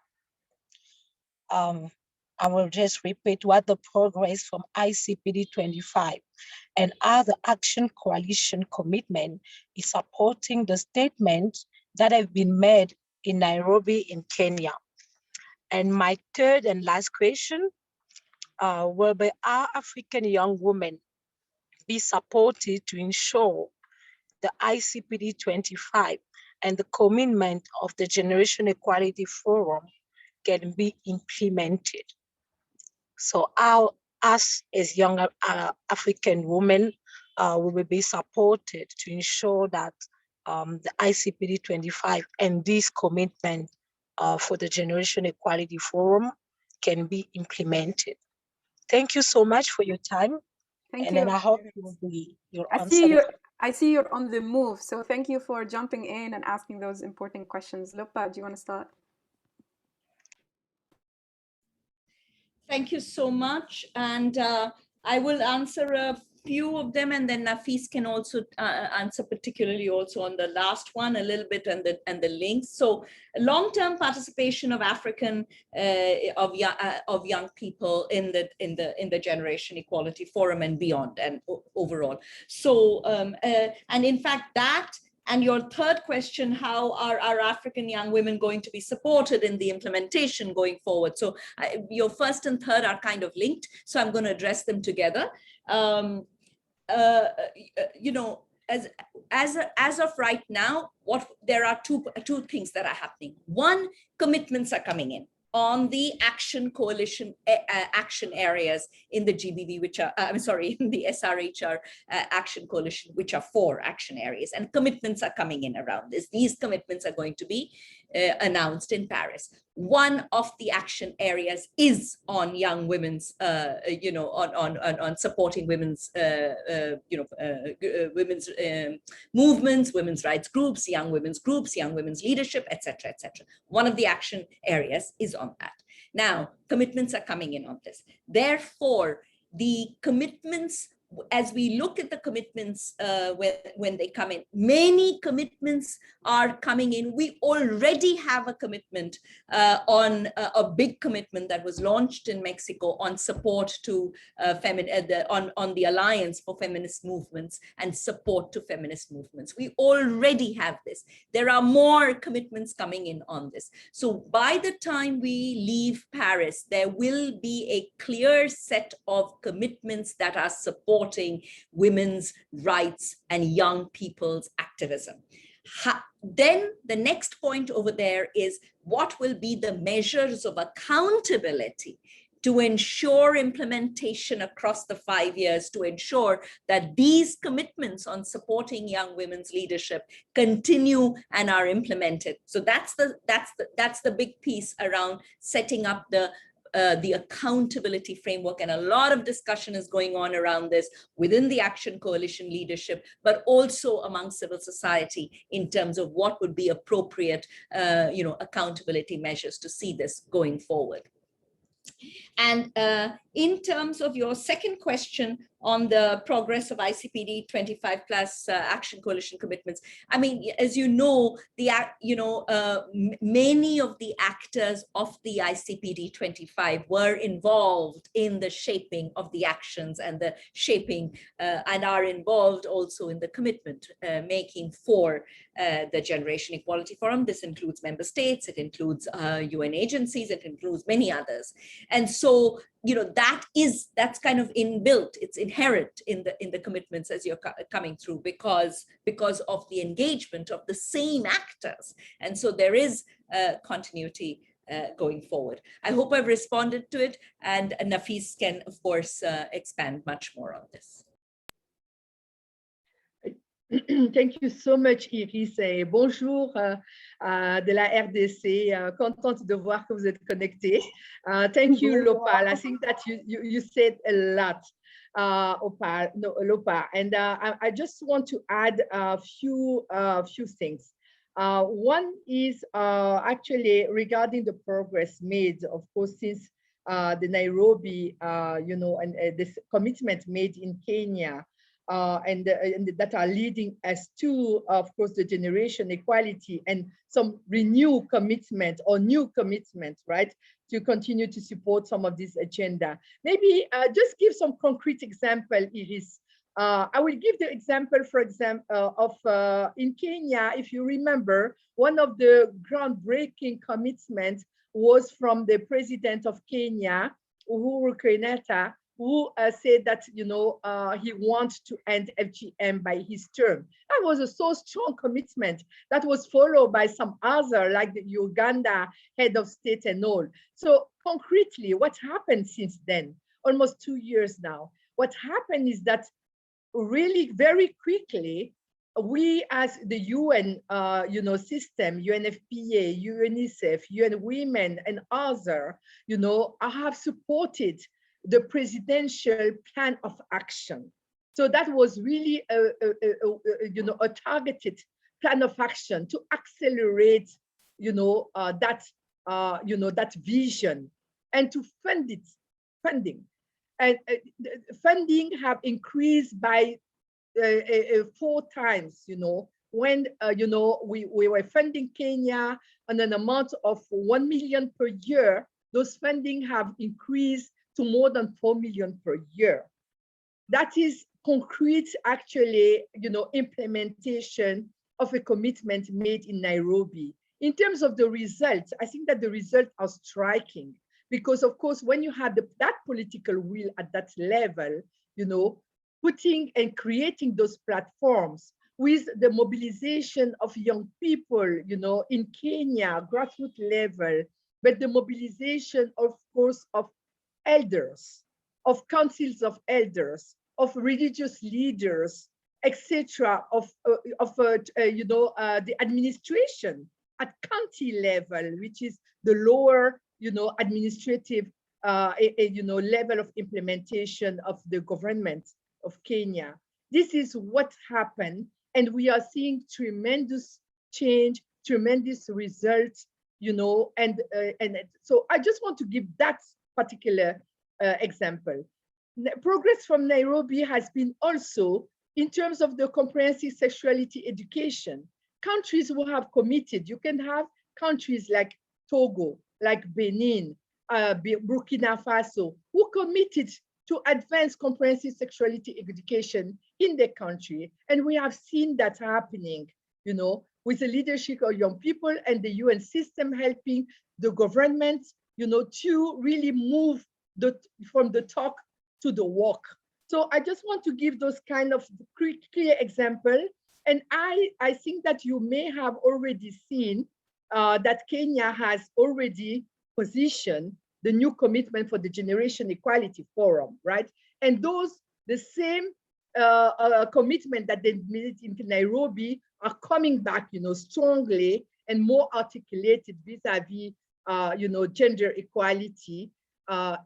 S8: I will just repeat what the progress from ICPD 25 and how the Action Coalition commitment is supporting the statement that have been made in Nairobi in Kenya. And my third and last question will be, are African young women be supported to ensure the ICPD 25 and the commitment of the Generation Equality Forum can be implemented? So us as young African women will be supported to ensure that the ICPD 25 and this commitment for the Generation Equality Forum can be implemented. Thank you so much for your time.
S4: Thank
S8: And
S4: you.
S8: then I hope you'll
S4: I
S8: answer.
S4: see you're on the move. So thank you for jumping in and asking those important questions. Lopa, do you want to start?
S7: Thank you so much. And I will answer a few of them, and then Nafis can also answer particularly also on the last one a little bit, and the links. So long-term participation of African of young people in the Generation Equality Forum and beyond and overall. So and in fact that. And your third question, how are our African young women going to be supported in the implementation going forward? So your first and third are kind of linked, so I'm going to address them together. You know, as of right now, there are two things that are happening. One, commitments are coming in on the action coalition action areas in the GBV, which are, I'm sorry, in the SRHR action coalition, which are 4 action areas, and commitments are coming in around this. These commitments are going to be announced in Paris. One of the action areas is on young women's, you know, on supporting women's, women's movements, women's rights groups, young women's leadership, etc., etc. One of the action areas is on that. Now, commitments are coming in on this. Therefore, the commitments, as we look at the commitments when they come in, many commitments are coming in. We already have a commitment on a big commitment that was launched in Mexico on support to on the Alliance for Feminist Movements and support to feminist movements. We already have this. There are more commitments coming in on this. So by the time we leave Paris, there will be a clear set of commitments that are supporting women's rights and young people's activism. Then the next point over there is what will be the measures of accountability to ensure implementation across the 5 years, to ensure that these commitments on supporting young women's leadership continue and are implemented. So that's the big piece around setting up the accountability framework, and a lot of discussion is going on around this within the Action Coalition leadership, but also among civil society in terms of what would be appropriate, you know, accountability measures to see this going forward. And in terms of your second question on the progress of ICPD 25 plus Action Coalition commitments, I mean, as you know, many of the actors of the ICPD 25 were involved in the shaping of the actions and the shaping and are involved also in the commitment making for the Generation Equality Forum. This includes member states, it includes UN agencies, it includes many others. And so, you know, that's kind of inbuilt, it's inherent in the commitments as you're coming through because of the engagement of the same actors. And so there is continuity going forward. I hope I've responded to it, and Nafis can of course expand much more on this.
S6: Thank you so much, Iris. Et bonjour de la RDC. Contente de voir que vous êtes connectés. Thank you, Lopal. I think that you said a lot, Lopal. And I just want to add a few things. One is actually regarding the progress made, of course, since the Nairobi, you know, and this commitment made in Kenya. And that are leading us to, of course, the generation equality and some renewed commitment or new commitment, right, to continue to support some of this agenda. Maybe just give some concrete example, Iris, I will give the example, for example, of in Kenya, if you remember, one of the groundbreaking commitments was from the president of Kenya, Uhuru Kenyatta, who said that, you know, he wants to end FGM by his term. That was a so strong commitment that was followed by some other, like the Uganda head of state and all. So concretely, what happened since then? Almost 2 years now. What happened is that really very quickly, we as the UN, you know, system, UNFPA, UNICEF, UN Women, and other, you know, have supported the presidential plan of action. So that was really you know, a targeted plan of action to accelerate, you know, that vision, and to fund it, funding. And funding have increased by 4 times, you know, when, you know, we were funding Kenya on an amount of 1 million per year. Those funding have increased to more than 4 million per year. That is concrete, actually, you know, implementation of a commitment made in Nairobi. In terms of the results, I think that the results are striking, because of course, when you had that political will at that level, you know, putting and creating those platforms with the mobilization of young people, you know, in Kenya, grassroots level, but the mobilization, of course, of elders, of councils of elders, of religious leaders, etc., of you know, the administration at county level, which is the lower, you know, administrative, you know, level of implementation of the government of Kenya. This is what happened, and we are seeing tremendous change, tremendous results, you know, and so I just want to give that particular example. Progress from Nairobi has been also in terms of the comprehensive sexuality education. Countries who have committed, you can have countries like Togo, like Benin, Burkina Faso, who committed to advance comprehensive sexuality education in the country. And we have seen that happening, you know, with the leadership of young people and the UN system helping the government, you know, to really move from the talk to the walk. So I just want to give those kind of clear example. And I think that you may have already seen that Kenya has already positioned the new commitment for the Generation Equality Forum, right? And those, the same commitment that they made in Nairobi are coming back, you know, strongly and more articulated vis-a-vis, you know, gender equality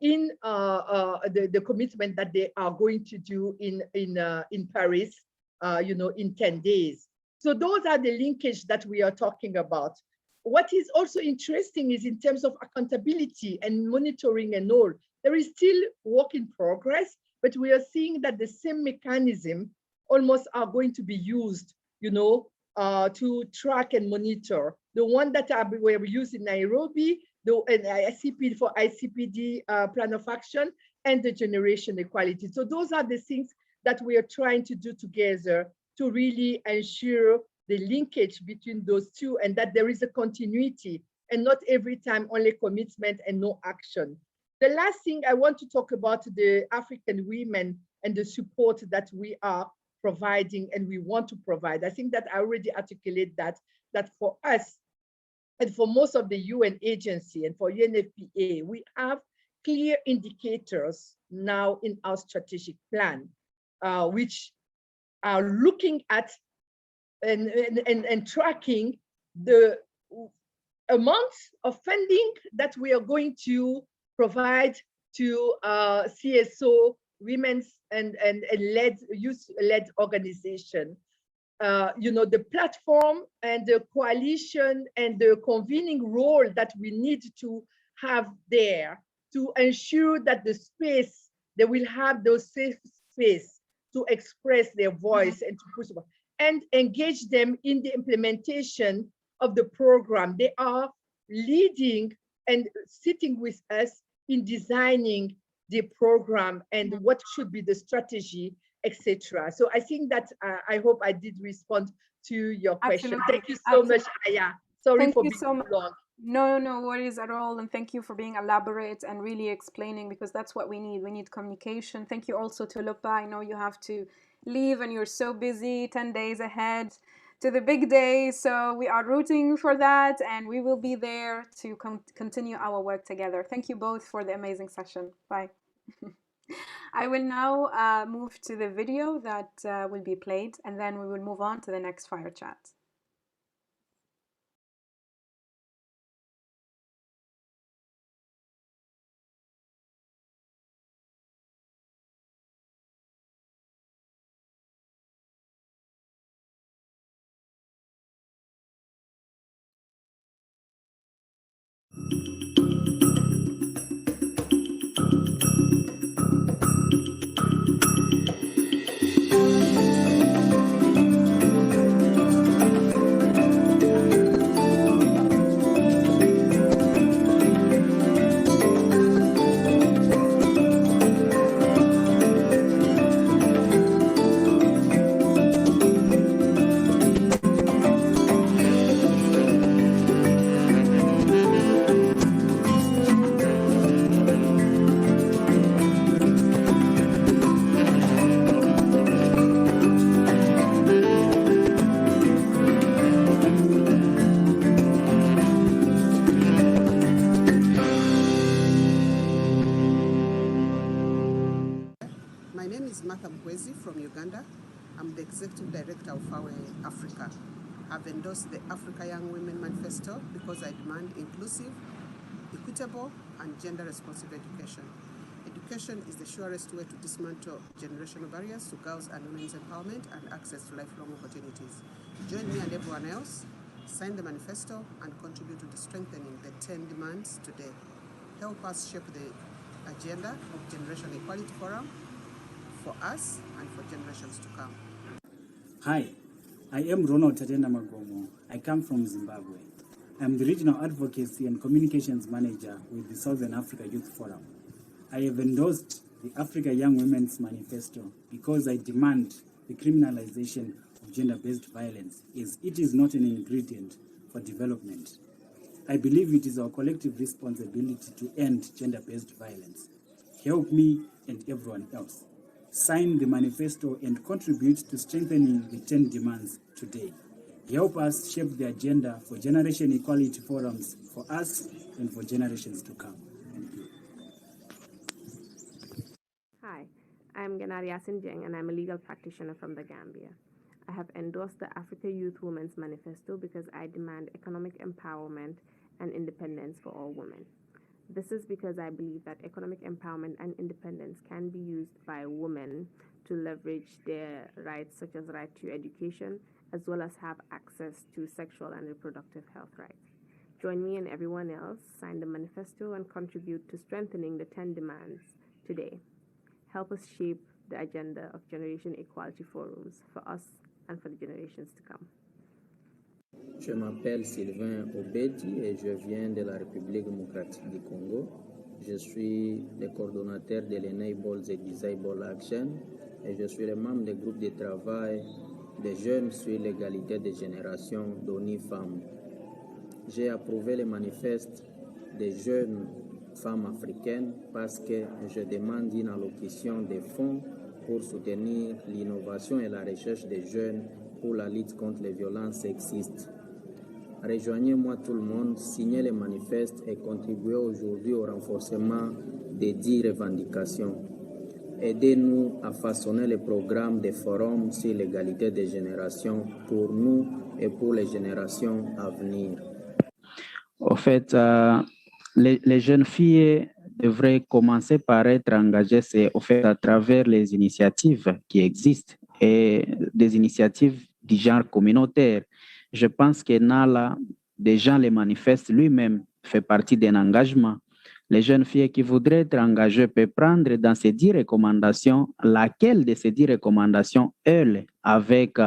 S6: in the commitment that they are going to do in Paris, you know, in 10 days. So those are the linkage that we are talking about. What is also interesting is in terms of accountability and monitoring and all, there is still work in progress, but we are seeing that the same mechanism almost are going to be used, you know, to track and monitor. The one that were used in Nairobi, the ICP for ICPD plan of action, and the generation equality. So those are the things that we are trying to do together to really ensure the linkage between those two, and that there is a continuity and not every time only commitment and no action. The last thing I want to talk about the African women and the support that we are providing and we want to provide. I think that I already articulated that for us and for most of the UN agency and for UNFPA, we have clear indicators now in our strategic plan, which are looking at and tracking the amount of funding that we are going to provide to CSO, women's and youth-led organization. You know, the platform and the coalition and the convening role that we need to have there to ensure that the space, they will have those safe space to express their voice and to push and engage them in the implementation of the program. They are leading and sitting with us in designing the program and what should be the strategy etc. So I think that I hope I did respond to your question.
S4: Absolutely.
S6: Thank you so much, Aya. Sorry for being
S4: so
S6: too long.
S4: No worries at all. And thank you for being elaborate and really explaining, because that's what we need. We need communication. Thank you also to Lupa. I know you have to leave and you're so busy, 10 days ahead to the big day. So we are rooting for that, and we will be there to continue our work together. Thank you both for the amazing session. Bye. I will now move to the video that will be played, and then we will move on to the next fire chat.
S9: From Uganda. I'm the Executive Director of FAWE Africa. I've endorsed the Africa Young Women Manifesto because I demand inclusive, equitable, and gender-responsive education. Education is the surest way to dismantle generational barriers to girls' and women's empowerment and access to lifelong opportunities. Join me and everyone else, sign the manifesto, and contribute to the strengthening the 10 demands today. Help us shape the agenda of Generation Equality Forum for us and for generations to come.
S10: Hi, I am Ronald Tatenda Magomo. I come from Zimbabwe. I'm the Regional Advocacy and Communications Manager with the Southern Africa Youth Forum. I have endorsed the Africa Young Women's Manifesto because I demand the criminalization of gender-based violence, as it is not an ingredient for development. I believe it is our collective responsibility to end gender-based violence. Help me and everyone else. Sign the manifesto and contribute to strengthening the 10 demands today. Help us shape the agenda for generation equality forums for us and for generations to come. Thank you.
S11: Hi, I'm Ganari Asinjeng, and I'm a legal practitioner from the Gambia. I have endorsed the Africa Youth Women's Manifesto because I demand economic empowerment and independence for all women. This is because I believe that economic empowerment and independence can be used by women to leverage their rights, such as right to education, as well as have access to sexual and reproductive health rights. Join me and everyone else, sign the manifesto, and contribute to strengthening the 10 demands today. Help us shape the agenda of Generation Equality Forums for us and for the generations to come.
S12: Je m'appelle Sylvain Obedi et je viens de la République démocratique du Congo. Je suis le coordonnateur de l'Enabled et Disabled Action et je suis le membre du groupe de travail des jeunes sur l'égalité des générations d'ONU Femmes. J'ai approuvé le manifeste des jeunes femmes africaines parce que je demande une allocation de fonds pour soutenir l'innovation et la recherche des jeunes pour la lutte contre les violences sexistes. Rejoignez-moi tout le monde, signez le manifeste et contribuez aujourd'hui au renforcement des 10 revendications. Aidez-nous à façonner le programme des forums sur l'égalité des générations pour nous et pour les générations à venir.
S13: Au fait, les jeunes filles devraient commencer par être engagées, c'est au fait à travers les initiatives qui existent et des initiatives du genre communautaire. Je pense que Nala, déjà les manifestes lui-même, fait partie d'un engagement. Les jeunes filles qui voudraient être engagées peuvent prendre dans ces 10 recommandations, laquelle de ces 10 recommandations, elle, avec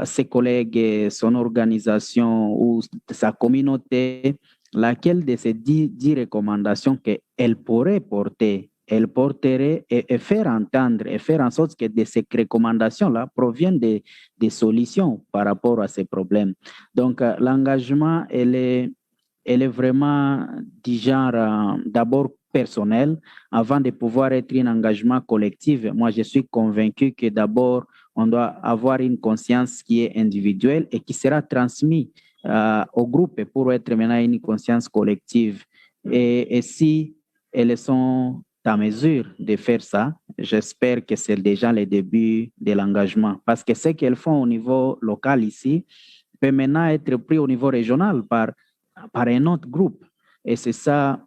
S13: ses collègues, son organisation ou sa communauté, laquelle de ces 10 recommandations qu'elle pourrait porter elle porterait et faire entendre et faire en sorte que de ces recommandations-là proviennent des solutions par rapport à ces problèmes. Donc, l'engagement, elle est vraiment du genre d'abord personnel avant de pouvoir être un engagement collectif. Moi, je suis convaincu que d'abord, on doit avoir une conscience qui est individuelle et qui sera transmise au groupe pour être maintenant une conscience collective. Et si elles sont en mesure de faire ça, j'espère que c'est déjà le début de l'engagement. Parce que ce qu'elles font au niveau local ici peut maintenant être pris au niveau régional par un autre groupe. Et c'est ça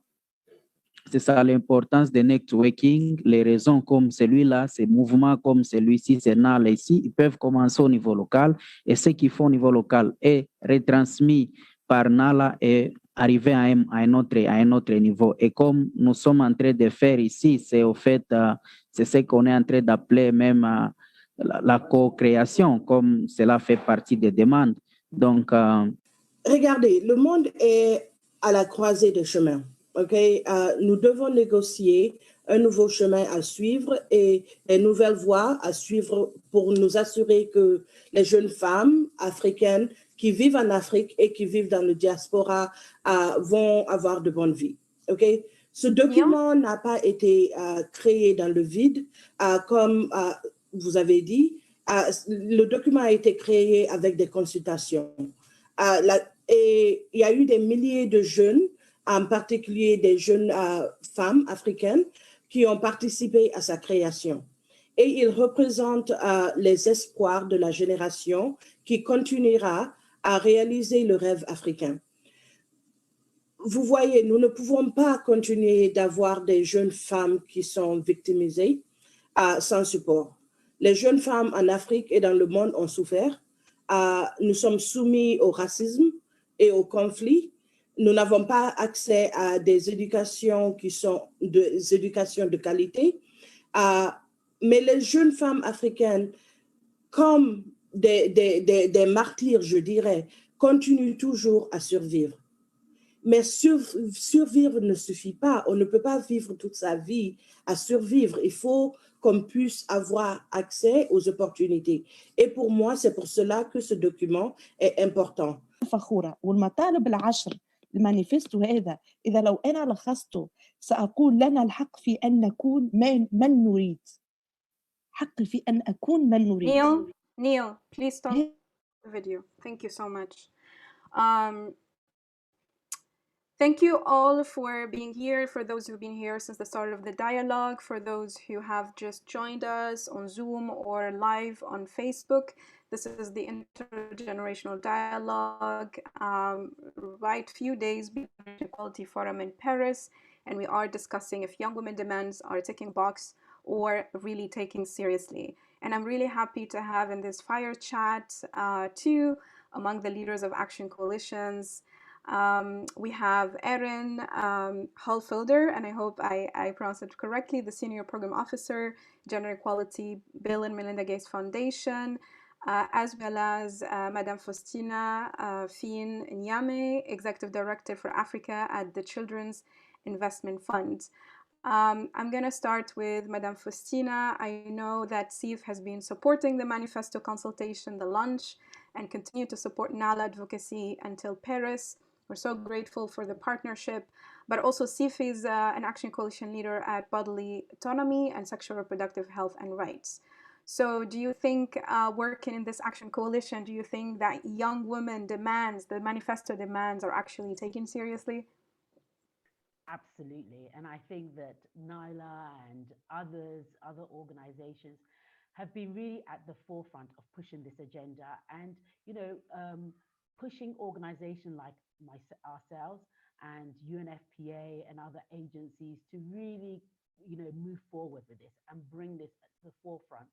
S13: l'importance de networking. Les raisons comme celui-là, ces mouvements comme celui-ci, ces NAL ici, ils peuvent commencer au niveau local et ce qu'ils font au niveau local est retransmis par NALA et arriver à un autre niveau. Et comme nous sommes en train de faire ici, c'est au fait, c'est ce qu'on est en train d'appeler même la co-création, comme cela fait partie des demandes. Donc,
S14: regardez, le monde est à la croisée des chemins. Okay? Nous devons négocier un nouveau chemin à suivre et des nouvelles voies à suivre pour nous assurer que les jeunes femmes africaines qui vivent en Afrique et qui vivent dans le diaspora vont avoir de bonnes vies. Okay? Ce document n'a pas été créé dans le vide, comme vous avez dit. Le document a été créé avec des consultations. Et il y a eu des milliers de jeunes, en particulier des jeunes femmes africaines, qui ont participé à sa création. Et ils représentent les espoirs de la génération qui continuera à réaliser le rêve africain. Vous voyez, nous ne pouvons pas continuer d'avoir des jeunes femmes qui sont victimisées sans support. Les jeunes femmes en Afrique et dans le monde ont souffert. Nous sommes soumis au racisme et au conflit. Nous n'avons pas accès à des éducations qui sont des éducations de qualité. Mais les jeunes femmes africaines, comme des martyrs, je dirais, continuent toujours à survivre. Mais survivre ne suffit pas. On ne peut pas vivre toute sa vie à survivre. Il faut qu'on puisse avoir accès aux opportunités. Et pour moi, c'est pour cela que ce document est important.
S15: فخورة والمطالب العشر المانيفستو هذا إذا لو أنا لخصته سأقول لنا الحق في أن نكون من نريد. حق في أن أكون من نريد.
S4: Neil, please stop the video. Thank you so much. Thank you all for being here, for those who've been here since the start of the dialogue, for those who have just joined us on Zoom or live on Facebook. This is the Intergenerational Dialogue, right few days before the Equality Forum in Paris, and we are discussing if young women demands are ticking box or really taken seriously. And I'm really happy to have in this fire chat two among the leaders of action coalitions. We have Erin Hallfelder, and I hope I pronounced it correctly, the Senior Program Officer, Gender Equality, Bill and Melinda Gates Foundation, as well as Madame Faustina Fynn-Nyame, Executive Director for Africa at the Children's Investment Fund. I'm going to start with Madame Faustina. I know that CEF has been supporting the manifesto consultation, the launch, and continue to support NALA advocacy until Paris. We're so grateful for the partnership, but also CEF is an action coalition leader at bodily autonomy and sexual reproductive health and rights. So do you think working in this action coalition, do you think that young women demands, the manifesto demands are actually taken seriously?
S1: Absolutely. And I think that NILA and other organizations have been really at the forefront of pushing this agenda and, pushing organizations like ourselves and UNFPA and other agencies to really, move forward with this and bring this to the forefront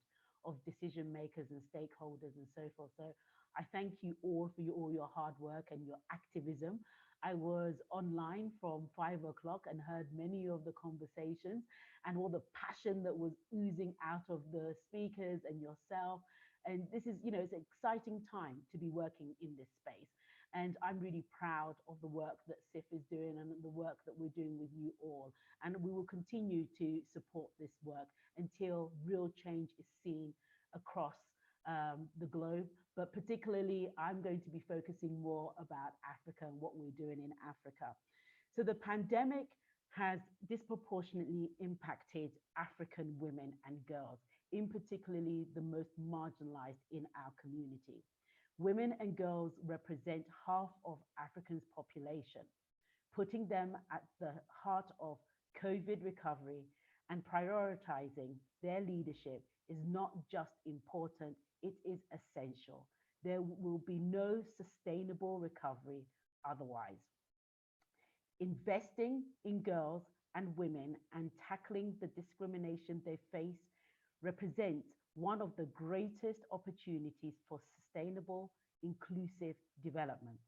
S1: of decision makers and stakeholders and so forth. So I thank you all for all your hard work and your activism. I was online from 5 o'clock and heard many of the conversations and all the passion that was oozing out of the speakers and yourself. And this is, it's an exciting time to be working in this space. And I'm really proud of the work that CEF is doing and the work that we're doing with you all. And we will continue to support this work until real change is seen across the globe. But particularly, I'm going to be focusing more about Africa and what we're doing in Africa. So the pandemic has disproportionately impacted African women and girls, in particularly the most marginalized in our community. Women and girls represent half of Africa's population, putting them at the heart of COVID recovery, and prioritizing their leadership is not just important, it is essential. There will be no sustainable recovery otherwise. Investing in girls and women and tackling the discrimination they face represents one of the greatest opportunities for sustainable, inclusive development.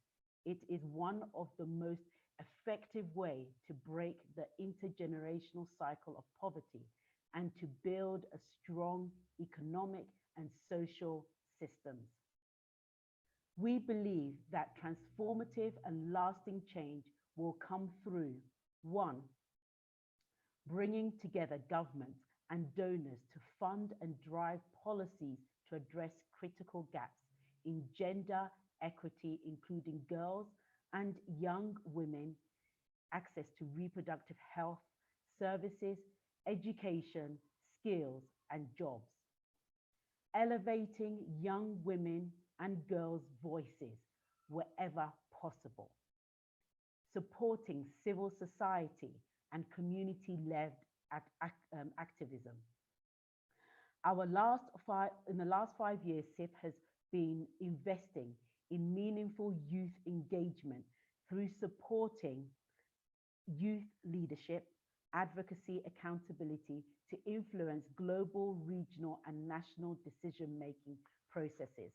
S1: It is one of the most effective ways to break the intergenerational cycle of poverty and to build a strong economic and social systems. We believe that transformative and lasting change will come through, one, bringing together governments and donors to fund and drive policies to address critical gaps in gender equity, including girls and young women, access to reproductive health services, education, skills, and jobs. Elevating young women and girls' voices wherever possible. Supporting civil society and community-led activism. In the last 5 years, CIF has been investing in meaningful youth engagement through supporting youth leadership, advocacy, accountability to influence global, regional, and national decision-making processes.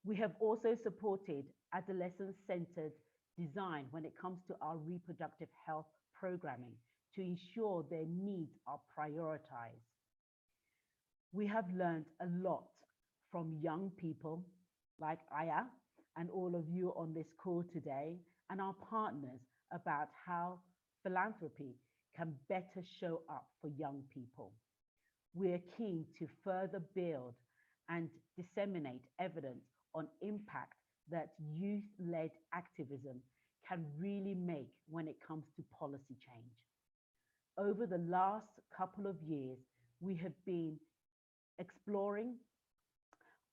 S1: We have also supported adolescent-centered design when it comes to our reproductive health programming to ensure their needs are prioritized. We have learned a lot from young people like Aya and all of you on this call today and our partners about how philanthropy can better show up for young people. We are keen to further build and disseminate evidence on impact that youth-led activism can really make when it comes to policy change. Over the last couple of years, we have been exploring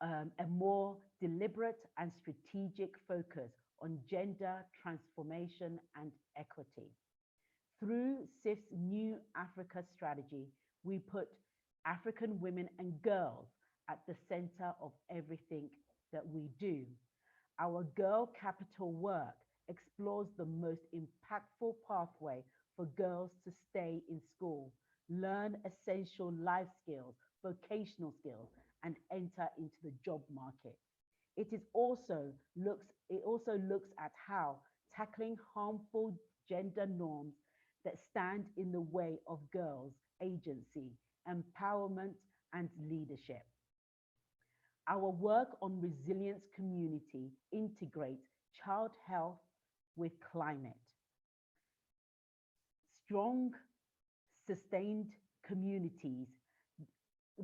S1: a more deliberate and strategic focus on gender transformation and equity. Through CIF's New Africa strategy, we put African women and girls at the center of everything that we do. Our Girl Capital work explores the most impactful pathway for girls to stay in school, learn essential life skills, vocational skills, and enter into the job market. It also looks at how tackling harmful gender norms that stand in the way of girls' agency, empowerment, and leadership. Our work on resilience community integrates child health with climate. Strong, sustained communities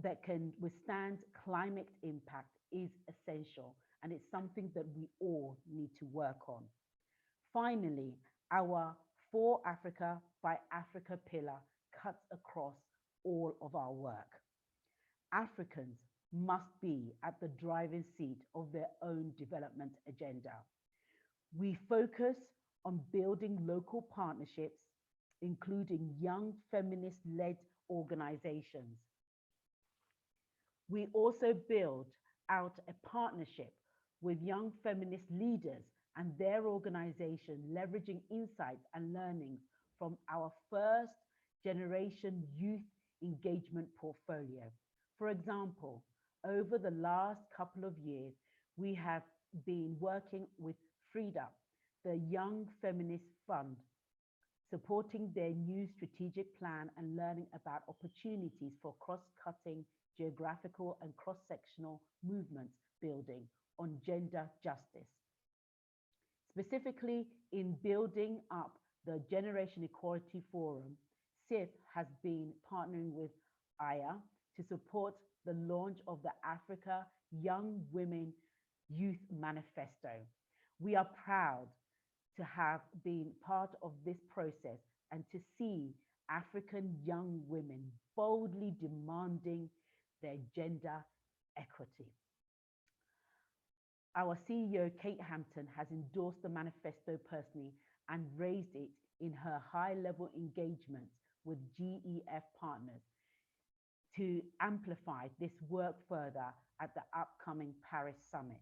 S1: that can withstand climate impact is essential, and it's something that we all need to work on. Finally, our For Africa by Africa pillar cuts across all of our work. Africans must be at the driving seat of their own development agenda. We focus on building local partnerships, including young feminist-led organizations. We also build out a partnership with young feminist leaders and their organization, leveraging insights and learnings from our first generation youth engagement portfolio. For example, over the last couple of years, we have been working with Frida, the Young Feminist Fund, supporting their new strategic plan and learning about opportunities for cross-cutting geographical and cross-sectional movements building on gender justice. Specifically in building up the Generation Equality Forum, CEF has been partnering with AYA to support the launch of the Africa Young Women Youth Manifesto. We are proud to have been part of this process and to see African young women boldly demanding their gender equity. Our CEO, Kate Hampton, has endorsed the manifesto personally and raised it in her high-level engagements with GEF partners to amplify this work further at the upcoming Paris Summit.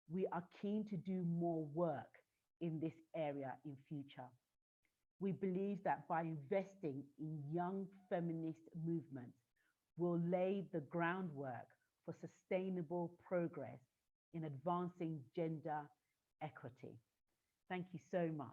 S1: We are keen to do more work in this area in future. We believe that by investing in young feminist movements, we'll lay the groundwork for sustainable progress in advancing gender equity. Thank you so much.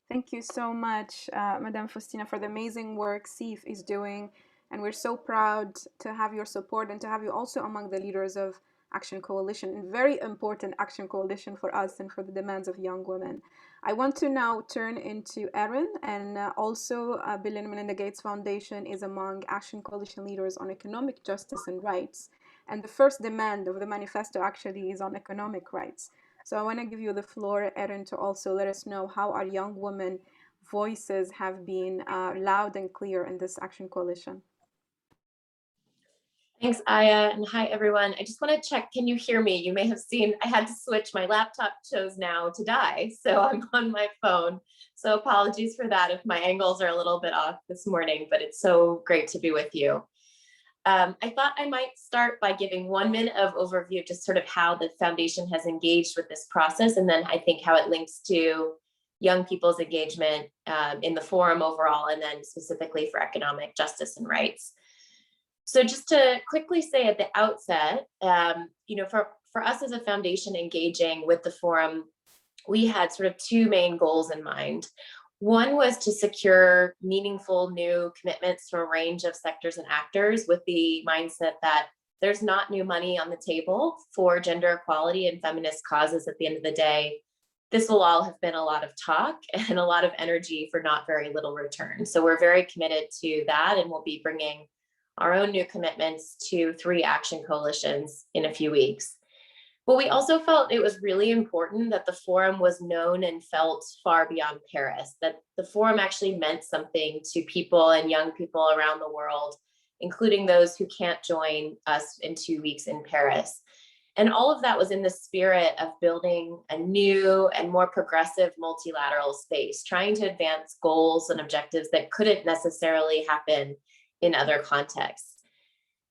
S4: Thank you so much, Madame Faustina, for the amazing work CEF is doing. And we're so proud to have your support and to have you also among the leaders of Action Coalition, a very important Action Coalition for us and for the demands of young women. I want to now turn into Erin, and also Bill and Melinda Gates Foundation is among Action Coalition leaders on economic justice and rights. And the first demand of the manifesto actually is on economic rights. So I want to give you the floor, Erin, to also let us know how our young women voices have been loud and clear in this Action Coalition.
S16: Thanks, Aya, and hi, everyone. I just want to check, can you hear me? You may have seen I had to switch. My laptop chose now to die, so I'm on my phone. So apologies for that if my angles are a little bit off this morning, but it's so great to be with you. I thought I might start by giving 1 minute of overview, just sort of how the foundation has engaged with this process, and then I think how it links to young people's engagement in the forum overall, and then specifically for economic justice and rights. So just to quickly say at the outset, you know, for us as a foundation engaging with the forum, we had sort of two main goals in mind. One was to secure meaningful new commitments from a range of sectors and actors with the mindset that there's not new money on the table for gender equality and feminist causes at the end of the day. This will all have been a lot of talk and a lot of energy for not very little return. So we're very committed to that, and we'll be bringing our own new commitments to 3 action coalitions in a few weeks. But we also felt it was really important that the forum was known and felt far beyond Paris, that the forum actually meant something to people and young people around the world, including those who can't join us in 2 weeks in Paris. And all of that was in the spirit of building a new and more progressive multilateral space, trying to advance goals and objectives that couldn't necessarily happen in other contexts.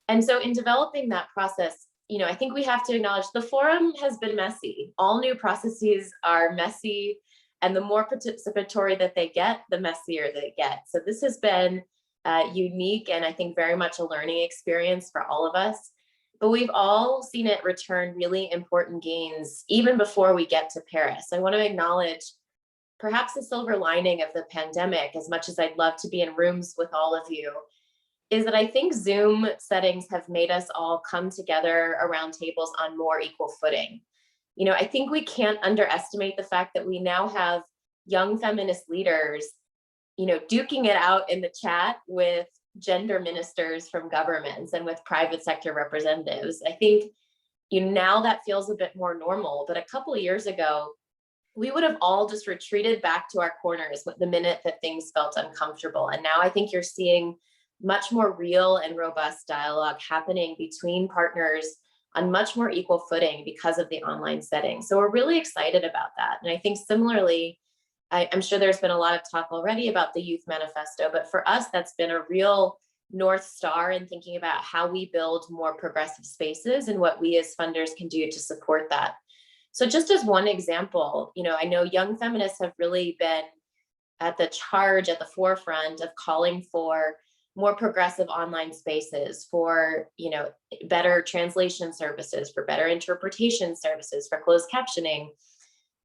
S16: And so in developing that process, you know, I think we have to acknowledge the forum has been messy. All new processes are messy, and the more participatory that they get, the messier they get. So this has been unique and I think very much a learning experience for all of us. But we've all seen it return really important gains even before we get to Paris. I want to acknowledge perhaps the silver lining of the pandemic, as much as I'd love to be in rooms with all of you, is that I think Zoom settings have made us all come together around tables on more equal footing. You know, I think we can't underestimate the fact that we now have young feminist leaders, you know, duking it out in the chat with gender ministers from governments and with private sector representatives. I think, you know, now that feels a bit more normal, but a couple of years ago, we would have all just retreated back to our corners the minute that things felt uncomfortable. And now I think you're seeing much more real and robust dialogue happening between partners on much more equal footing because of the online setting. So we're really excited about that. And I think similarly, I'm sure there's been a lot of talk already about the Youth Manifesto, but for us, that's been a real North Star in thinking about how we build more progressive spaces and what we as funders can do to support that. So just as one example, you know, I know young feminists have really been at the charge at the forefront of calling for more progressive online spaces, for, you know, better translation services, for better interpretation services, for closed captioning.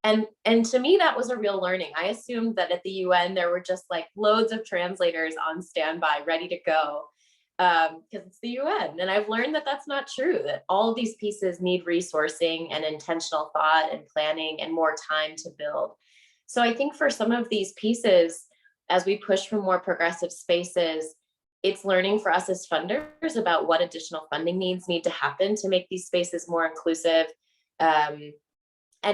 S16: And to me, that was a real learning. I assumed that at the UN, there were just like loads of translators on standby, ready to go, because it's the UN. And I've learned that that's not true, that all of these pieces need resourcing and intentional thought and planning and more time to build. So I think for some of these pieces, as we push for more progressive spaces, it's learning for us as funders about what additional funding needs need to happen to make these spaces more inclusive. And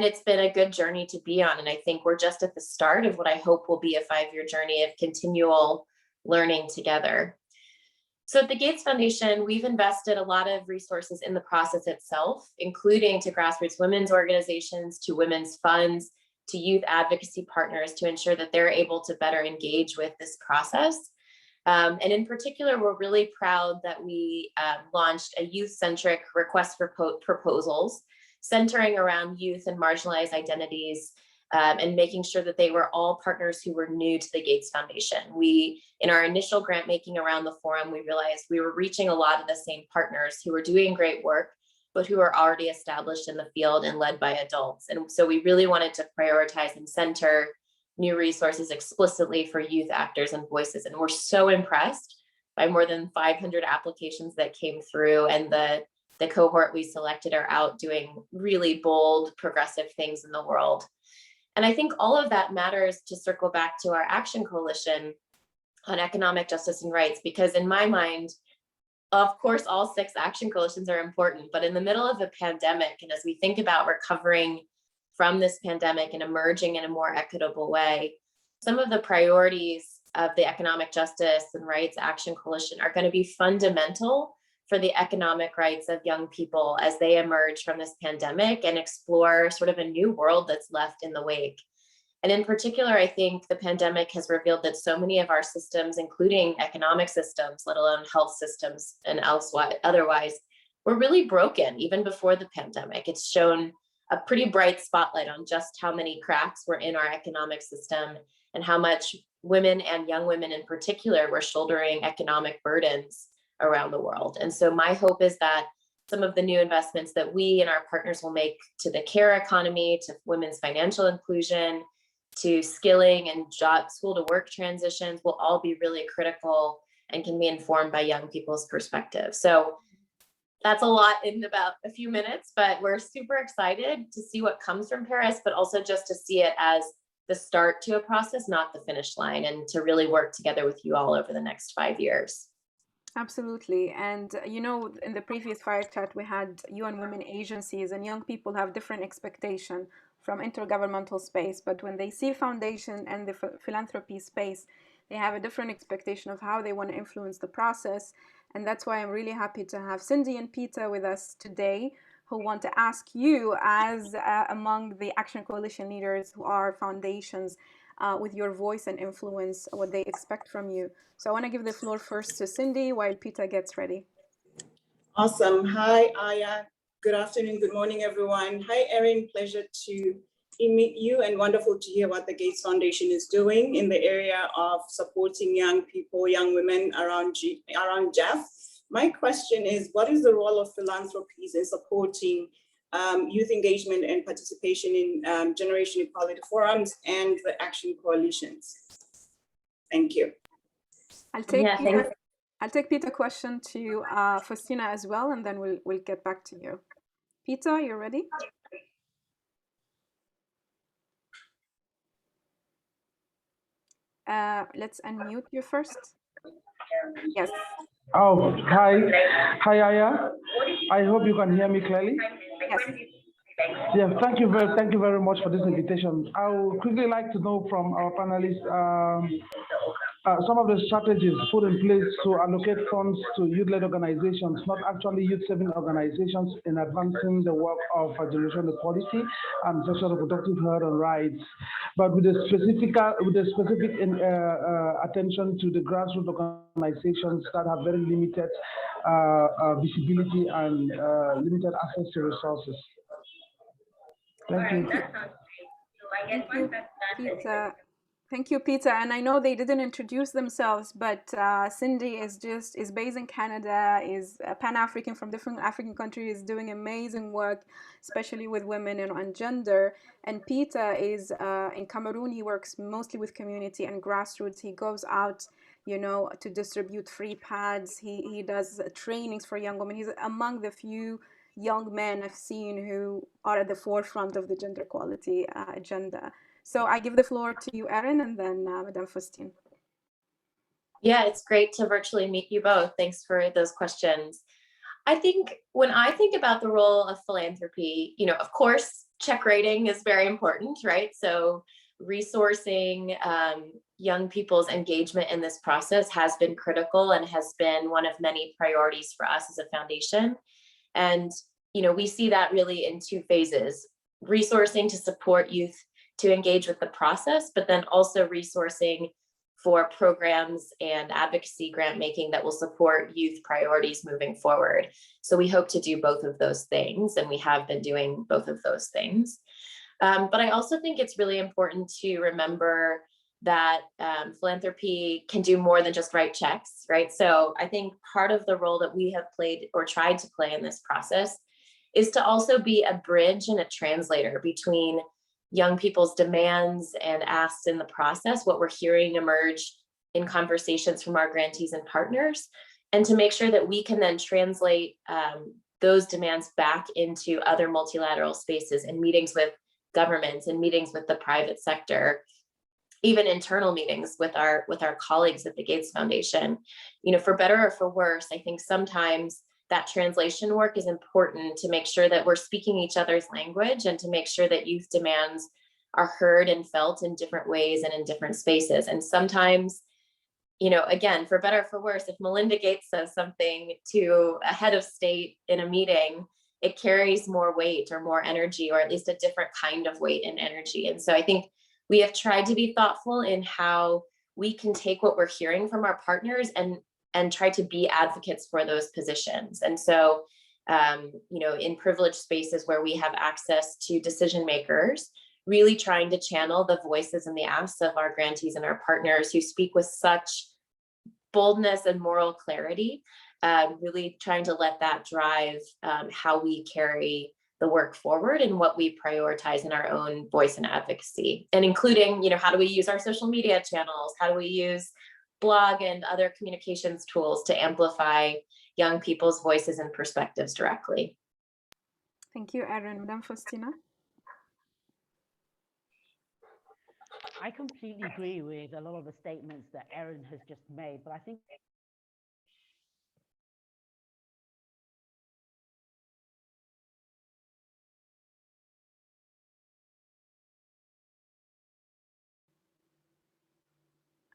S16: it's been a good journey to be on. And I think we're just at the start of what I hope will be a 5-year journey of continual learning together. So at the Gates Foundation, we've invested a lot of resources in the process itself, including to grassroots women's organizations, to women's funds, to youth advocacy partners, to ensure that they're able to better engage with this process. And in particular, we're really proud that we launched a youth-centric request for proposals centering around youth and marginalized identities, and making sure that they were all partners who were new to the Gates Foundation. We, in our initial grant making around the forum, we realized we were reaching a lot of the same partners who were doing great work, but who are already established in the field and led by adults. And so we really wanted to prioritize and center new resources explicitly for youth actors and voices. And we're so impressed by more than 500 applications that came through, and the cohort we selected are out doing really bold, progressive things in the world. And I think all of that matters to circle back to our action coalition on economic justice and rights, because in my mind, of course, all 6 action coalitions are important, but in the middle of a pandemic, and as we think about recovering from this pandemic and emerging in a more equitable way, some of the priorities of the Economic Justice and Rights Action Coalition are going to be fundamental for the economic rights of young people as they emerge from this pandemic and explore sort of a new world that's left in the wake. And in particular, I think the pandemic has revealed that so many of our systems, including economic systems, let alone health systems and otherwise, were really broken even before the pandemic. It's shown a pretty bright spotlight on just how many cracks were in our economic system and how much women and young women in particular were shouldering economic burdens around the world. And so my hope is that some of the new investments that we and our partners will make to the care economy, to women's financial inclusion, to skilling and school to work transitions will all be really critical and can be informed by young people's perspective. So that's a lot in about a few minutes, but we're super excited to see what comes from Paris, but also just to see it as the start to a process, not the finish line, and to really work together with you all over the next 5 years.
S4: Absolutely. And, you know, in the previous fire chat, we had UN women agencies, and young people have different expectation from intergovernmental space. But when they see foundation and the philanthropy space, they have a different expectation of how they want to influence the process. And that's why I'm really happy to have Cindy and Peter with us today, who want to ask you, as among the Action Coalition leaders who are foundations, with your voice and influence, what they expect from you. So I want to give the floor first to Cindy while Peter gets ready.
S17: Awesome. Hi, Aya. Good afternoon. Good morning, everyone. Hi, Erin. Pleasure to meet you, and wonderful to hear what the Gates Foundation is doing in the area of supporting young people, young women around GEF. My question is, what is the role of philanthropies in supporting youth engagement and participation in generation equality forums and the action coalitions? Thank you.
S4: I'll take Peter's question to Faustina as well, and then we'll get back to you. Peter, you ready? Let's unmute you first. Yes.
S18: Oh, hi, Aya. I hope you can hear me clearly.
S4: Yes.
S18: Yeah, thank you very much for this invitation. I would quickly like to know from our panelists some of the strategies put in place to allocate funds to youth-led organizations, not actually youth-saving organizations, in advancing the work of generational equality and social reproductive health and rights, but with a specific attention to the grassroots organizations that have very limited visibility and limited access to resources. Thank you.
S4: Peter. Thank you, Peter. And I know they didn't introduce themselves, but Cindy is based in Canada, is Pan-African from different African countries, doing amazing work, especially with women and on gender. And Peter is in Cameroon. He works mostly with community and grassroots. He goes out, you know, to distribute free pads. He does trainings for young women. He's among the few young men I've seen who are at the forefront of the gender equality agenda. So I give the floor to you, Erin, and then Madame Faustina.
S16: Yeah, it's great to virtually meet you both. Thanks for those questions. I think when I think about the role of philanthropy, you know, of course, check rating is very important, right? So resourcing young people's engagement in this process has been critical and has been one of many priorities for us as a foundation. And, you know, we see that really in two phases: resourcing to support youth to engage with the process, but then also resourcing for programs and advocacy grant making that will support youth priorities moving forward. So we hope to do both of those things, and we have been doing both of those things. But I also think it's really important to remember that philanthropy can do more than just write checks, right? So I think part of the role that we have played or tried to play in this process is to also be a bridge and a translator between young people's demands and asks in the process, what we're hearing emerge in conversations from our grantees and partners, and to make sure that we can then translate those demands back into other multilateral spaces and meetings with governments and meetings with the private sector, even internal meetings with our colleagues at the Gates Foundation. You know, for better or for worse, I think sometimes that translation work is important to make sure that we're speaking each other's language and to make sure that youth demands are heard and felt in different ways and in different spaces. And sometimes, you know, again, for better or for worse, if Melinda Gates says something to a head of state in a meeting, it carries more weight or more energy, or at least a different kind of weight and energy. And so I think we have tried to be thoughtful in how we can take what we're hearing from our partners and try to be advocates for those positions. And so, you know, in privileged spaces where we have access to decision makers, really trying to channel the voices and the asks of our grantees and our partners who speak with such boldness and moral clarity, really trying to let that drive how we carry the work forward and what we prioritize in our own voice and advocacy. And including, you know, how do we use our social media channels? How do we use blog and other communications tools to amplify young people's voices and perspectives directly?
S4: Thank you, Erin. Madame Faustina?
S1: I completely agree with a lot of the statements that Erin has just made, but I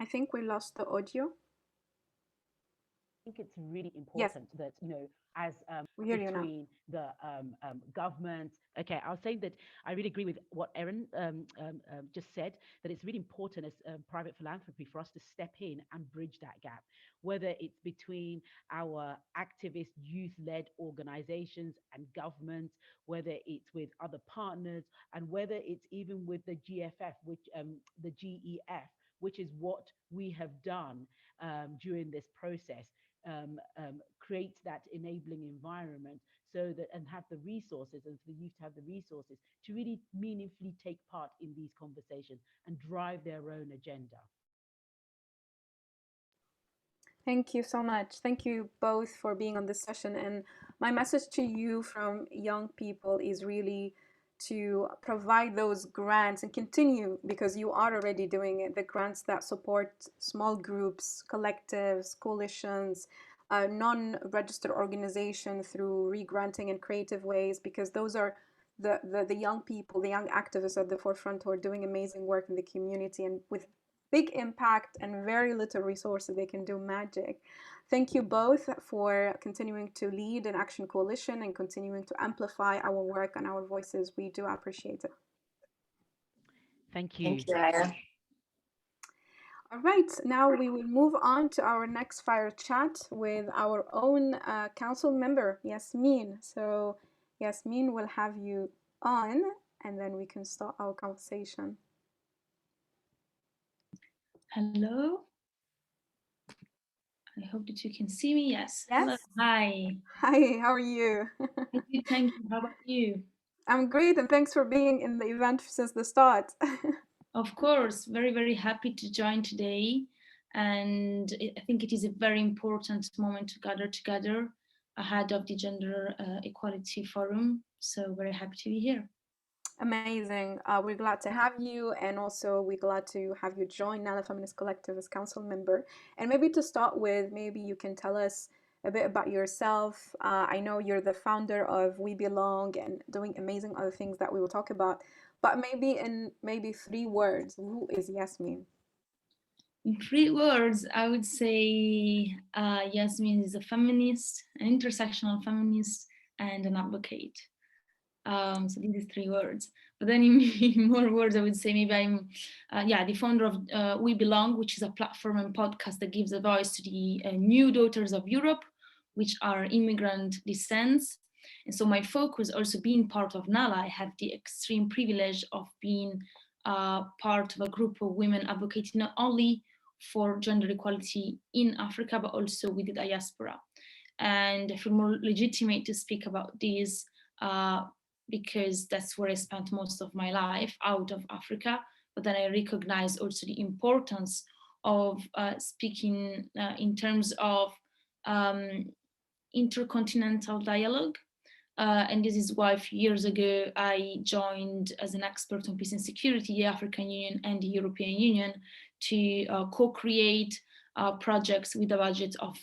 S1: think
S4: we lost the audio.
S1: I think it's really important that, you know, as between the government. Okay, I'll say that I really agree with what Erin just said, that it's really important as private philanthropy for us to step in and bridge that gap, whether it's between our activist youth-led organizations and governments, whether it's with other partners, and whether it's even with the GFF, which the GEF, which is what we have done during this process. Create that enabling environment so that, and have the resources, and for the youth to have the resources to really meaningfully take part in these conversations and drive their own agenda.
S4: Thank you so much. Thank you both for being on this session. And my message to you from young people is really to provide those grants and continue, because you are already doing it, the grants that support small groups, collectives, coalitions, non-registered organizations through re-granting in creative ways, because those are the young people, the young activists at the forefront who are doing amazing work in the community, and with big impact and very little resources, they can do magic. Thank you both for continuing to lead an action coalition and continuing to amplify our work and our voices. We do appreciate it.
S1: Thank you.
S16: Thank you, Aya.
S4: All right, now we will move on to our next fire chat with our own council member, Yasmin. So Yasmin will have you on, and then we can start our conversation.
S19: Hello. I hope that you can see me. Yes.
S4: Yes.
S19: Hello. Hi.
S4: Hi, how are you?
S19: Thank you. How about you?
S4: I'm great, and thanks for being in the event since the start.
S19: Of course, very, very happy to join today. And I think it is a very important moment to gather together ahead of the Gender Equality Forum. So very happy to be here.
S4: Amazing. We're glad to have you, and also we're glad to have you join Nala Feminist Collective as council member. And maybe to start with, maybe you can tell us a bit about yourself. I know you're the founder of We Belong and doing amazing other things that we will talk about, but maybe in 3 words, who is Yasmin?
S19: In 3 words, I would say Yasmin is a feminist, an intersectional feminist, and an advocate. So these are 3 words. But then in more words, I would say maybe I'm the founder of We Belong, which is a platform and podcast that gives a voice to the new daughters of Europe, which are immigrant descents. And so my focus, also being part of Nala, I have the extreme privilege of being part of a group of women advocating not only for gender equality in Africa, but also with the diaspora. And I feel more legitimate to speak about this because that's where I spent most of my life, out of Africa. But then I recognize also the importance of speaking in terms of intercontinental dialogue. And this is why a few years ago I joined as an expert on peace and security, the African Union and the European Union, to co-create projects with a budget of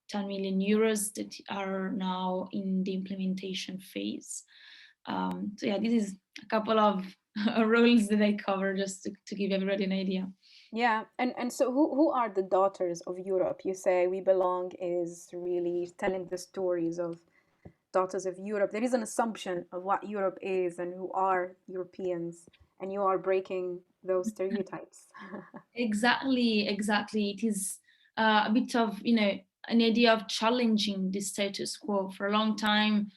S19: 10 million euros that are now in the implementation phase. So yeah, this is a couple of roles that I cover, just to give everybody an idea.
S4: Yeah, and so who are the daughters of Europe? You say We Belong is really telling the stories of daughters of Europe. There is an assumption of what Europe is and who are Europeans, and you are breaking those stereotypes.
S19: Exactly. It is a bit of, an idea of challenging the status quo. For a long time,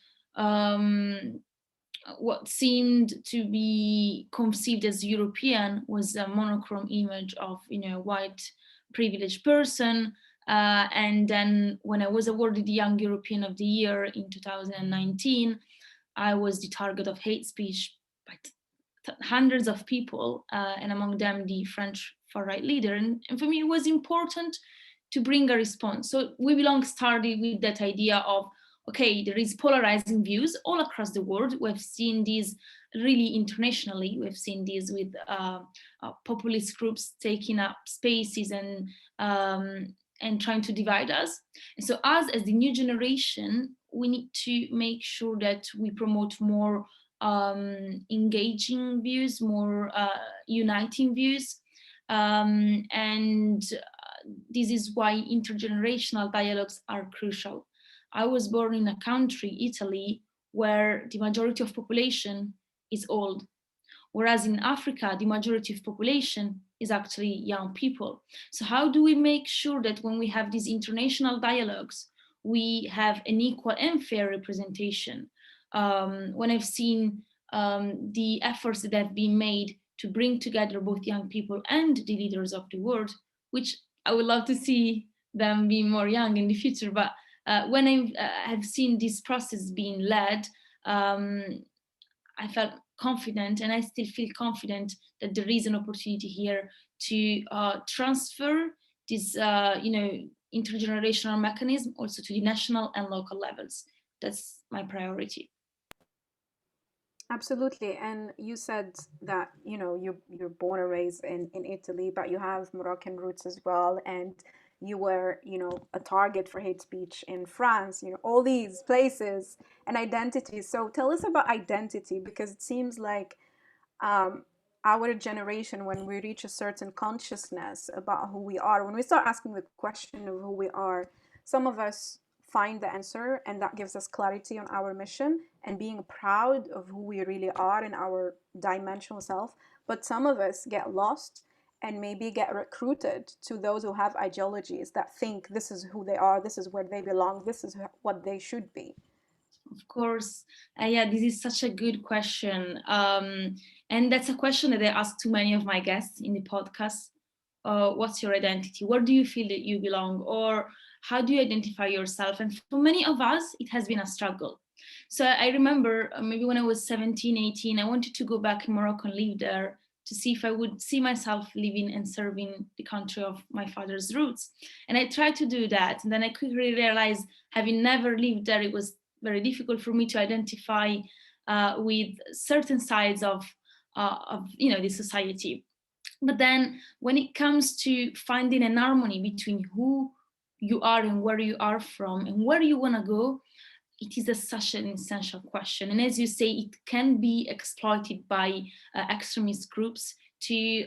S19: what seemed to be conceived as European was a monochrome image of, white privileged person. And then when I was awarded the Young European of the Year in 2019, I was the target of hate speech by hundreds of people, and among them the French far-right leader. And for me, it was important to bring a response. So We Belong started with that idea of, okay, there is polarizing views all across the world. We've seen these really internationally. We've seen these with populist groups taking up spaces and trying to divide us. And so us as the new generation, we need to make sure that we promote more engaging views, more uniting views. And this is why intergenerational dialogues are crucial. I was born in a country, Italy, where the majority of population is old, whereas in Africa, the majority of population is actually young people. So how do we make sure that when we have these international dialogues, we have an equal and fair representation? When I've seen the efforts that have been made to bring together both young people and the leaders of the world, which I would love to see them be more young in the future, but when I have seen this process being led, I felt confident, and I still feel confident that there is an opportunity here to transfer this, intergenerational mechanism also to the national and local levels. That's my priority.
S4: Absolutely. And you said that, you're born and raised in Italy, but you have Moroccan roots as well. And you were, a target for hate speech in France, all these places and identities. So tell us about identity, because it seems like our generation, when we reach a certain consciousness about who we are, when we start asking the question of who we are, some of us find the answer, and that gives us clarity on our mission and being proud of who we really are in our dimensional self. But some of us get lost and maybe get recruited to those who have ideologies that think this is who they are, this is where they belong, this is what they should be.
S19: Of course. Yeah, this is such a good question. And that's a question that I ask to many of my guests in the podcast. What's your identity? Where do you feel that you belong? Or how do you identify yourself? And for many of us, it has been a struggle. So I remember maybe when I was 17, 18, I wanted to go back in Morocco and live there to see if I would see myself living and serving the country of my father's roots. And I tried to do that. And then I quickly realized, having never lived there, it was very difficult for me to identify with certain sides of the society. But then when it comes to finding an harmony between who you are and where you are from and where you want to go, it is such an essential question. And as you say, it can be exploited by extremist groups to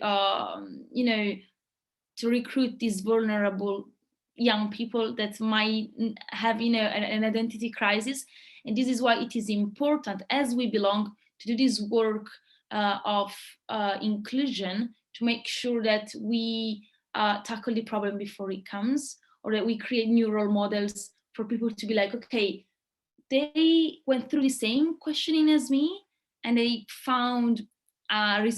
S19: recruit these vulnerable young people that might have an identity crisis. And this is why it is important, as we belong, to do this work of inclusion, to make sure that we tackle the problem before it comes, or that we create new role models for people to be like, okay, they went through the same questioning as me and they found a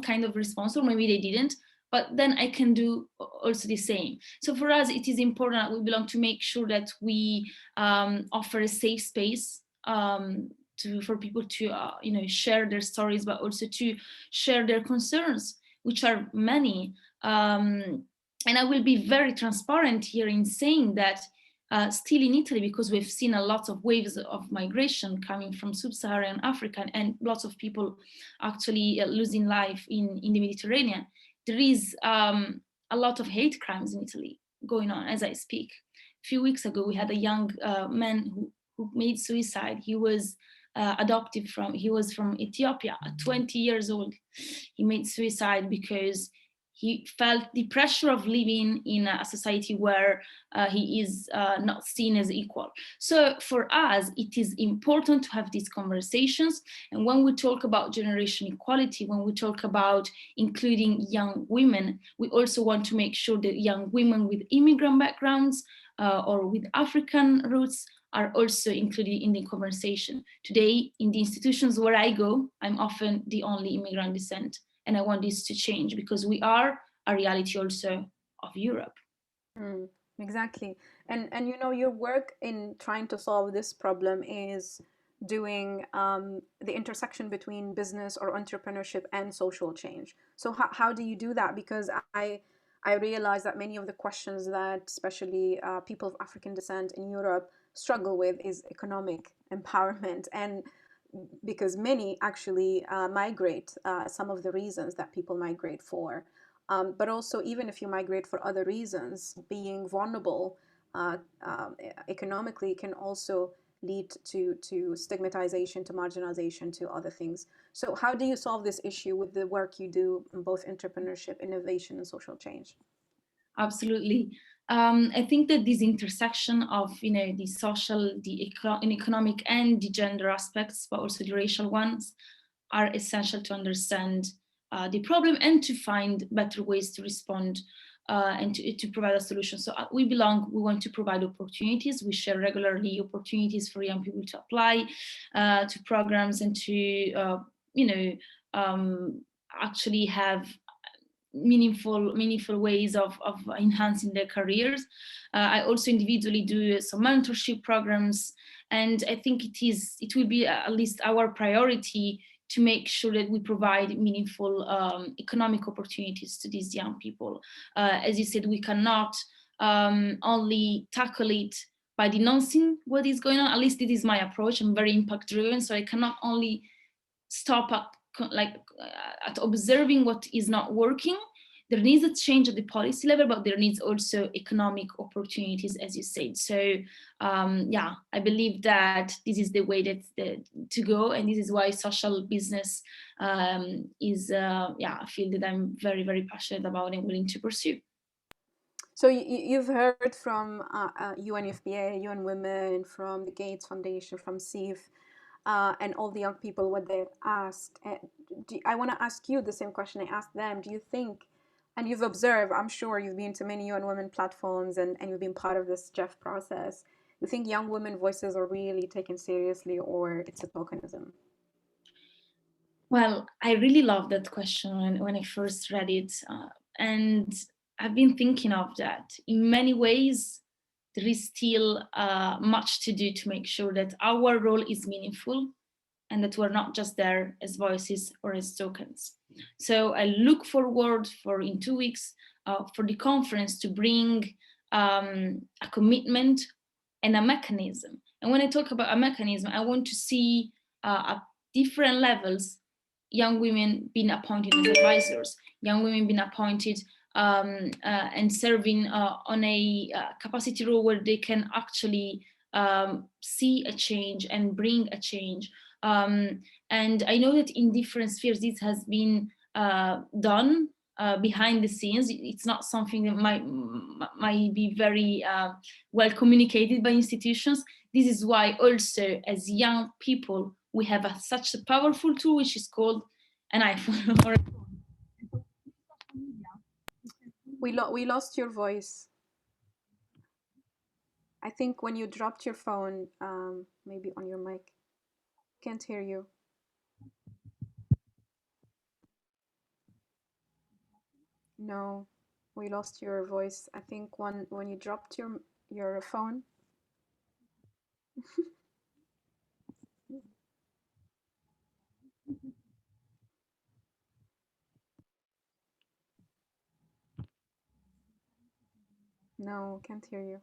S19: kind of response, or maybe they didn't, but then I can do also the same. So for us, it is important that we belong to make sure that we offer a safe space for people to share their stories, but also to share their concerns, which are many. And I will be very transparent here in saying that still in Italy, because we've seen a lot of waves of migration coming from sub-Saharan Africa and lots of people actually losing life in the Mediterranean, there is a lot of hate crimes in Italy going on as I speak. A few weeks ago, we had a young man who made suicide. He was he was from Ethiopia, 20 years old. He made suicide because he felt the pressure of living in a society where he is not seen as equal. So for us, it is important to have these conversations. And when we talk about generation equality, when we talk about including young women, we also want to make sure that young women with immigrant backgrounds or with African roots are also included in the conversation. Today, in the institutions where I go, I'm often the only immigrant descent. And I want this to change because we are a reality also of Europe.
S4: Exactly. And your work in trying to solve this problem is doing the intersection between business or entrepreneurship and social change. So how do you do that? Because I realize that many of the questions that especially people of African descent in Europe struggle with is economic empowerment, and because many actually migrate, some of the reasons that people migrate for, but also even if you migrate for other reasons, being vulnerable economically can also lead to stigmatization, to marginalization, to other things. So how do you solve this issue with the work you do in both entrepreneurship, innovation, and social change?
S19: Absolutely. I think that this intersection of the social, the economic, and the gender aspects, but also the racial ones, are essential to understand the problem and to find better ways to respond and to provide a solution. So we want to provide opportunities. We share regularly opportunities for young people to apply to programs and to actually have meaningful ways of enhancing their careers. I also individually do some mentorship programs, and I think it will be at least our priority to make sure that we provide meaningful economic opportunities to these young people. As you said, we cannot only tackle it by denouncing what is going on. At least it is my approach. I'm very impact driven, so I cannot only stop at observing what is not working. There needs a change at the policy level, but there needs also economic opportunities, as you said. So I believe that this is the way to go, and this is why social business is a field that I'm very, very passionate about and willing to pursue.
S4: So you've heard from UNFPA, UN Women, from the Gates Foundation, from CEF, and all the young people what they've asked. I want to ask you the same question I asked them. Do you think, and you've observed, I'm sure you've been to many UN Women platforms and you've been part of this GEF process, you think young women voices are really taken seriously, or it's a tokenism?
S19: Well, I really love that question when I first read it. And I've been thinking of that. In many ways, there is still much to do to make sure that our role is meaningful and that we're not just there as voices or as tokens. So I look forward in 2 weeks for the conference to bring a commitment and a mechanism. And when I talk about a mechanism, I want to see different levels, young women being appointed as advisors, young women being appointed and serving on a capacity role where they can actually see a change and bring a change. And I know that in different spheres this has been done behind the scenes. It's not something that might be very well communicated by institutions. This is why also as young people we have such a powerful tool which is called an iPhone.
S4: We lost your voice. I think when you dropped your phone, maybe on your mic, can't hear you. No, we lost your voice. I think when you dropped your phone. No, can't hear you.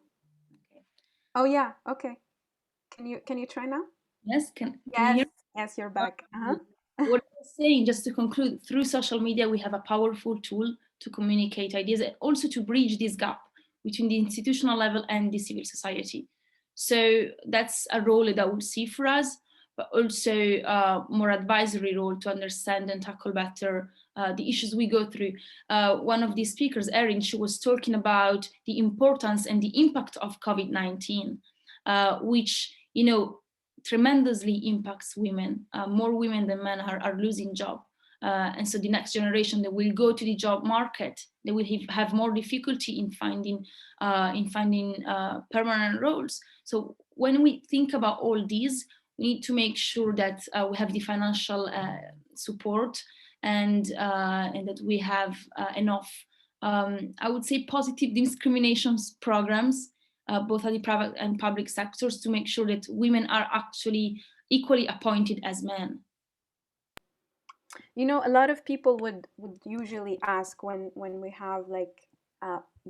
S19: Okay.
S4: Oh yeah, okay. Can you try now?
S19: Yes, can you hear?
S4: Yes, you're back.
S19: What I was saying, just to conclude, through social media, we have a powerful tool to communicate ideas and also to bridge this gap between the institutional level and the civil society. So that's a role that I would see for us, but also a more advisory role to understand and tackle better the issues we go through. One of the speakers, Erin, she was talking about the importance and the impact of COVID-19, which, you know, tremendously impacts women. More women than men are losing job. And so the next generation that will go to the job market, they will have more difficulty in finding permanent roles. So when we think about all these, we need to make sure that we have the financial support and that we have enough, I would say, positive discrimination programs, both at the private and public sectors, to make sure that women are actually equally appointed as men.
S4: You know, a lot of people would usually ask when we have like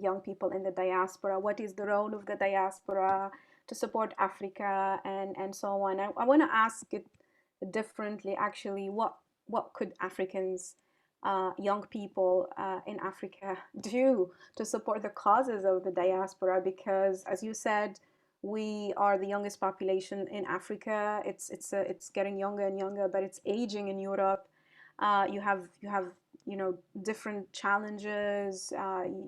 S4: young people in the diaspora, what is the role of the diaspora to support Africa and so on. I want to ask it differently, actually. What could Africans, young people in Africa do to support the causes of the diaspora? Because as you said, we are the youngest population in Africa. It's getting younger and younger, but it's aging in Europe. You have different challenges.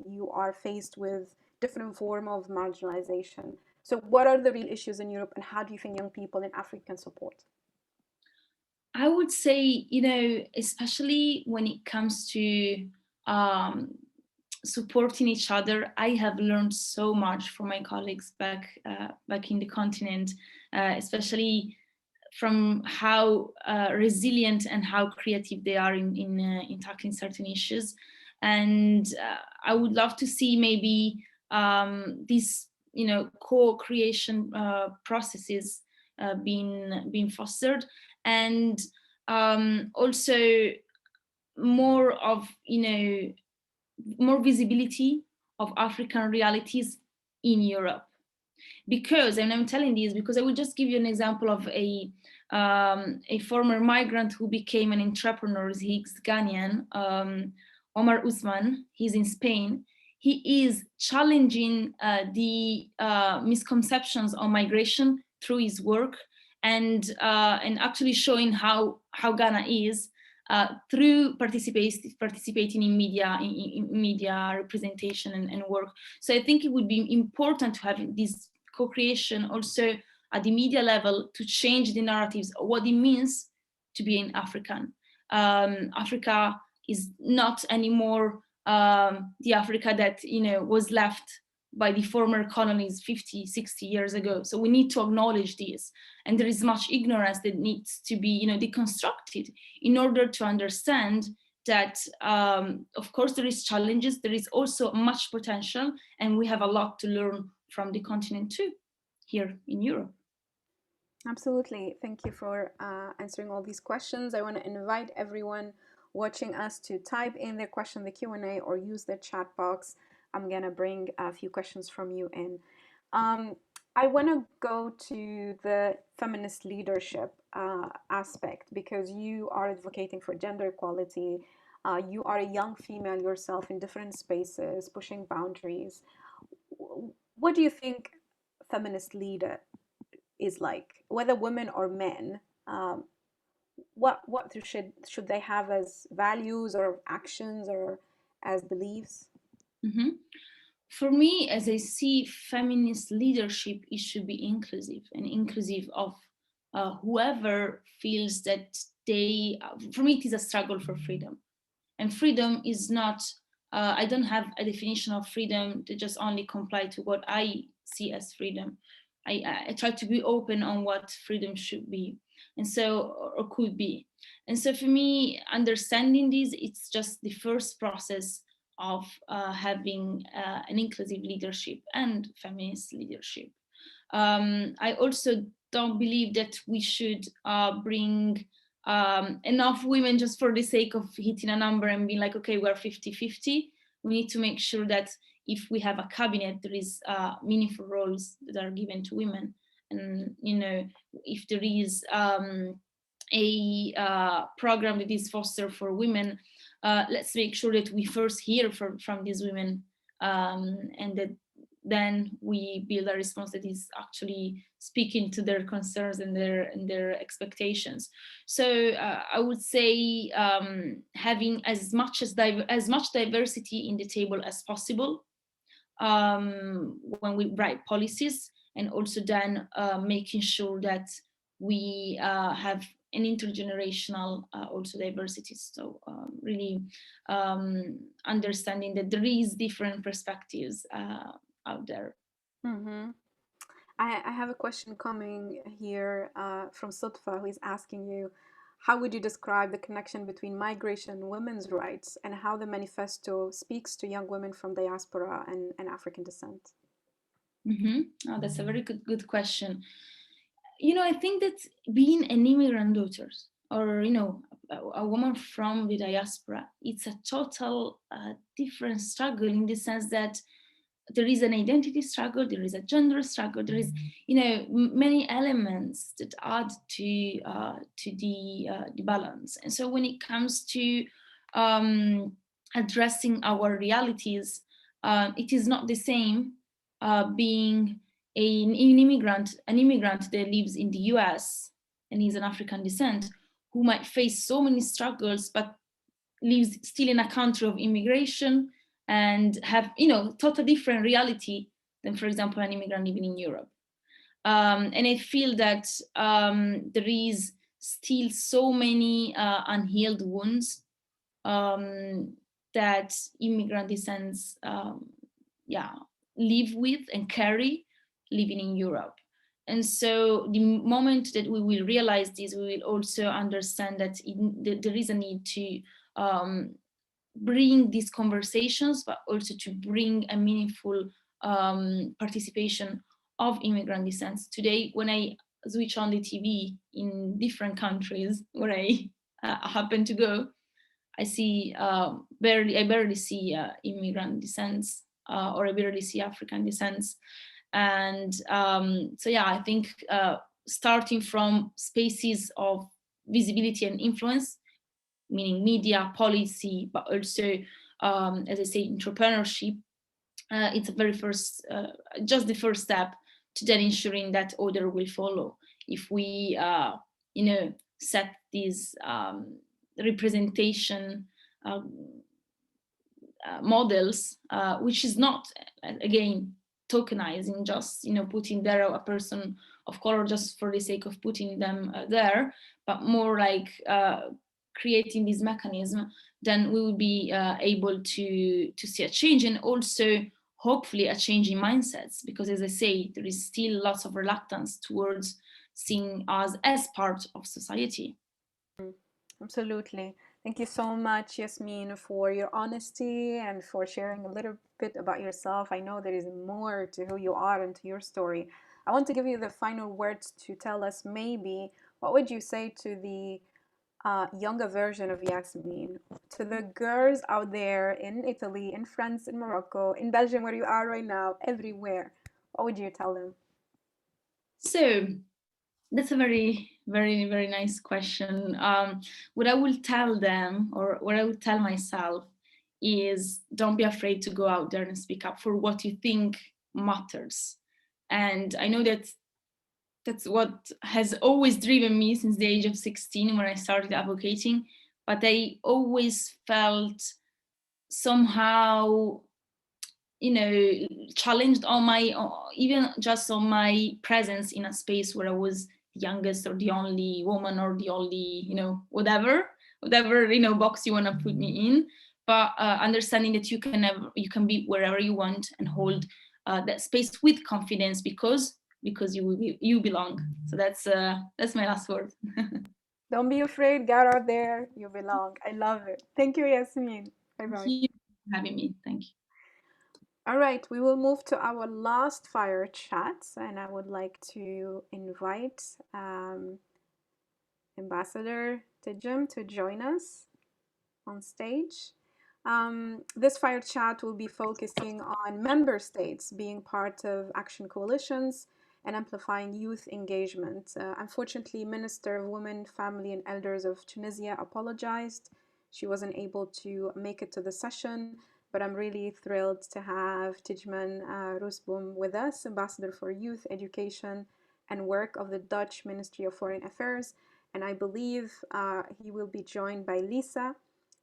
S4: You are faced with different form of marginalization. So what are the real issues in Europe, and how do you think young people in Africa can support?
S19: I would say, you know, especially when it comes to supporting each other, I have learned so much from my colleagues back in the continent, especially from how resilient and how creative they are in tackling certain issues. And I would love to see maybe these, you know, co-creation processes being fostered, and also more of, you know, more visibility of African realities in Europe. Because, and I'm telling this because I will just give you an example of a former migrant who became an entrepreneur. He's Ghanaian, Omar Usman. He's in Spain. He is challenging the misconceptions on migration through his work, and actually showing how Ghana is through participating in media representation and work. So I think it would be important to have this co-creation also at the media level to change the narratives of what it means to be an African. Africa is not anymore the Africa that, you know, was left by the former colonies 50, 60 years ago. So we need to acknowledge this. And there is much ignorance that needs to be, you know, deconstructed in order to understand that, of course, there is challenges, there is also much potential, and we have a lot to learn from the continent too, here in Europe.
S4: Absolutely. Thank you for answering all these questions. I want to invite everyone watching us to type in their question in the Q&A or use the chat box. I'm going to bring a few questions from you in. I want to go to the feminist leadership. aspect, because you are advocating for gender equality. You are a young female yourself in different spaces, pushing boundaries. What do you think feminist leader is like, whether women or men? What should they have as values or actions or as beliefs?
S19: Mm-hmm. For me, as I see feminist leadership, it should be inclusive, and inclusive of whoever feels that they, for me, it is a struggle for freedom. And freedom is not, I don't have a definition of freedom to just only comply to what I see as freedom. I try to be open on what freedom should be, and so, or could be. And so for me, understanding this, it's just the first process of having an inclusive leadership and feminist leadership. I also don't believe that we should bring enough women just for the sake of hitting a number and being like, okay, we're 50-50. We need to make sure that if we have a cabinet, there is meaningful roles that are given to women. And, you know, if there is a program that is fostered for women, let's make sure that we first hear from these women, and that then we build a response that is actually speaking to their concerns and their expectations. So I would say having as much diversity in the table as possible when we write policies, and also then making sure that we have an intergenerational also diversity. So really understanding that there is different perspectives out there.
S4: Mm-hmm. I have a question coming here from Sutfa, who is asking you, how would you describe the connection between migration and women's rights, and how the manifesto speaks to young women from diaspora and African descent?
S19: Mm-hmm. Oh, that's a very good question. You know, I think that being an immigrant daughter, or, you know, a woman from the diaspora, it's a total different struggle, in the sense that there is an identity struggle, there is a gender struggle, there is, you know, many elements that add to the balance. And so when it comes to addressing our realities, it is not the same being an immigrant that lives in the US and is an African descent, who might face so many struggles, but lives still in a country of immigration and have, you know, totally different reality than, for example, an immigrant living in Europe. And I feel that there is still so many unhealed wounds that immigrant descents live with and carry living in Europe. And so the moment that we will realize this, we will also understand that there is a need to bring these conversations, but also to bring a meaningful participation of immigrant descents. Today, when I switch on the TV in different countries where I happen to go, I see I barely see immigrant descents, or I barely see African descents. And so yeah, I think starting from spaces of visibility and influence, meaning media, policy, but also, as I say, entrepreneurship, it's a very first, just the first step to then ensuring that other will follow. If we, you know, set these representation models, which is not, again, tokenizing, just, you know, putting there a person of color just for the sake of putting them there, but more like creating this mechanism, then we will be able to see a change, and also hopefully a change in mindsets, because, as I say, there is still lots of reluctance towards seeing us as part of society.
S4: Absolutely. Thank you so much, Yasmin, for your honesty and for sharing a little bit about yourself. I know there is more to who you are and to your story. I want to give you the final words to tell us, maybe, what would you say to the younger version of Yasmin, to the girls out there in Italy, in France, in Morocco, in Belgium, where you are right now, everywhere? What would you tell them?
S19: So that's a very Very, very nice question. What I will tell them, or what I will tell myself, is don't be afraid to go out there and speak up for what you think matters. And I know that that's what has always driven me since the age of 16 when I started advocating, but I always felt somehow, you know, challenged on my, even just on my presence in a space where I was the youngest or the only woman or the only, you know, whatever, you know, box you want to put me in. But understanding that you can be wherever you want and hold that space with confidence because you belong. So that's my last word.
S4: Don't be afraid, get out there, you belong. I love it. Thank you, Yasmin. Bye-bye.
S19: Thank you for having me. Thank you.
S4: All right, we will move to our last fire chat, and I would like to invite Ambassador Tijmen to join us on stage. This fire chat will be focusing on member states being part of action coalitions and amplifying youth engagement. Unfortunately, Minister of Women, Family and Elders of Tunisia apologized. She wasn't able to make it to the session, but I'm really thrilled to have Tijmen Rooseboom with us, Ambassador for Youth, Education and Work of the Dutch Ministry of Foreign Affairs. And I believe he will be joined by Lisa,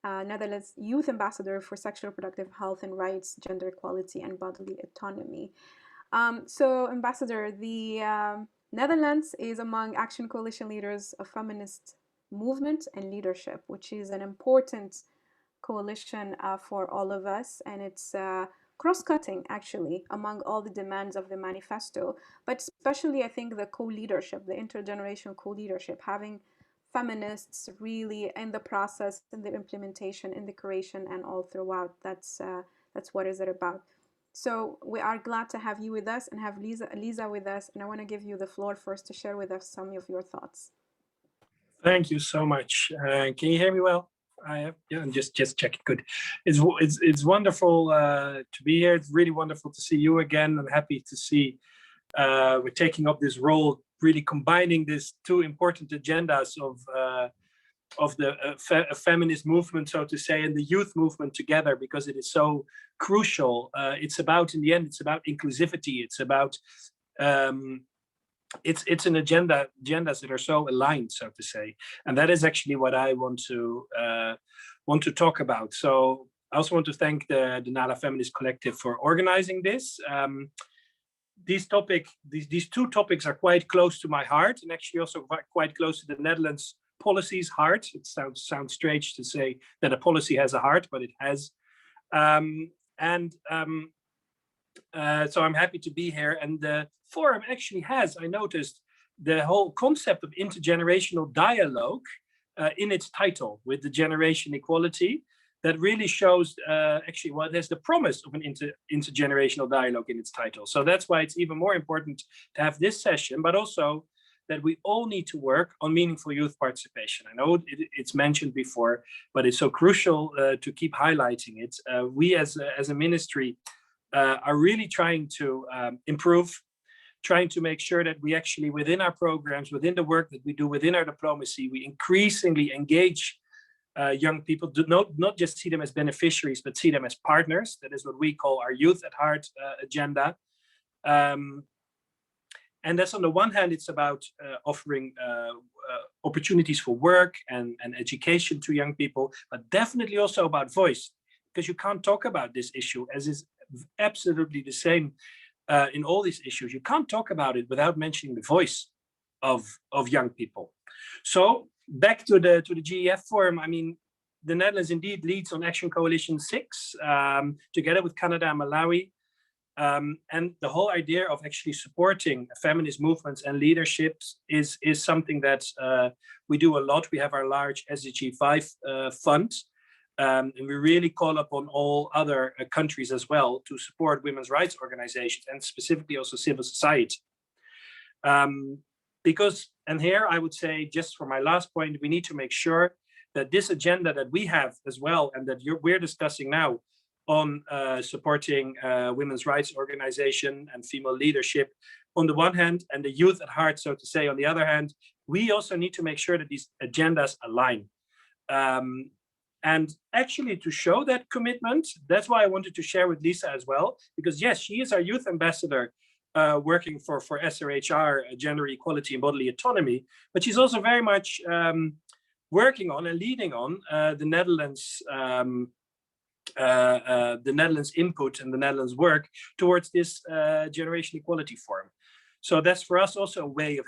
S4: Netherlands Youth Ambassador for Sexual Reproductive Health and Rights, Gender Equality and Bodily Autonomy. So, Ambassador, the Netherlands is among Action Coalition leaders of feminist movement and leadership, which is an important coalition for all of us, and it's cross-cutting actually among all the demands of the manifesto, but especially I think the co-leadership, the intergenerational co-leadership, having feminists really in the process, in the implementation, in the creation, and all throughout. That's what is it about. So we are glad to have you with us and have Lisa with us, and I want to give you the floor first to share with us some of your thoughts.
S20: Thank you so much. Can you hear me well? Yeah, I'm just checking. Good. It's wonderful to be here. It's really wonderful to see you again. I'm happy to see we're taking up this role, really combining these two important agendas of the feminist movement, so to say, and the youth movement together, because it is so crucial. It's about, in the end, it's about inclusivity. It's about it's an agendas that are so aligned, so to say, and that is actually what I want to talk about. So I also want to thank the Nala Feminist Collective for organizing this. These two topics are quite close to my heart, and actually also quite close to the Netherlands policy's heart. It sounds strange to say that a policy has a heart, but it has. So I'm happy to be here, and the forum actually has, I noticed, the whole concept of intergenerational dialogue in its title, with the generation equality. That really shows actually what there's the promise of an intergenerational dialogue in its title. So that's why it's even more important to have this session, but also that we all need to work on meaningful youth participation. I know it's mentioned before, but it's so crucial to keep highlighting it. We as a ministry are really trying to improve, trying to make sure that we actually, within our programs, within the work that we do, within our diplomacy, we increasingly engage young people, do not just see them as beneficiaries, but see them as partners. That is what we call our Youth at Heart agenda. And that's, on the one hand, it's about offering opportunities for work and education to young people, but definitely also about voice, because you can't talk about this issue, as is absolutely the same in all these issues. You can't talk about it without mentioning the voice of young people. So back to the GEF forum. I mean, the Netherlands indeed leads on Action Coalition 6, together with Canada and Malawi. And the whole idea of actually supporting feminist movements and leaderships is something that we do a lot. We have our large SDG 5 fund, and we really call upon all other countries as well to support women's rights organizations, and specifically also civil society. Because, and here I would say, just for my last point, we need to make sure that this agenda that we have as well, and that we're discussing now, on supporting women's rights organization and female leadership on the one hand, and the youth at heart, so to say, on the other hand. We also need to make sure that these agendas align. And actually, to show that commitment, that's why I wanted to share with Lisa as well, because yes, she is our youth ambassador working for SRHR, Gender Equality and Bodily Autonomy, but she's also very much working on and leading on the Netherlands input and the Netherlands work towards this Generation Equality Forum. So that's for us also a way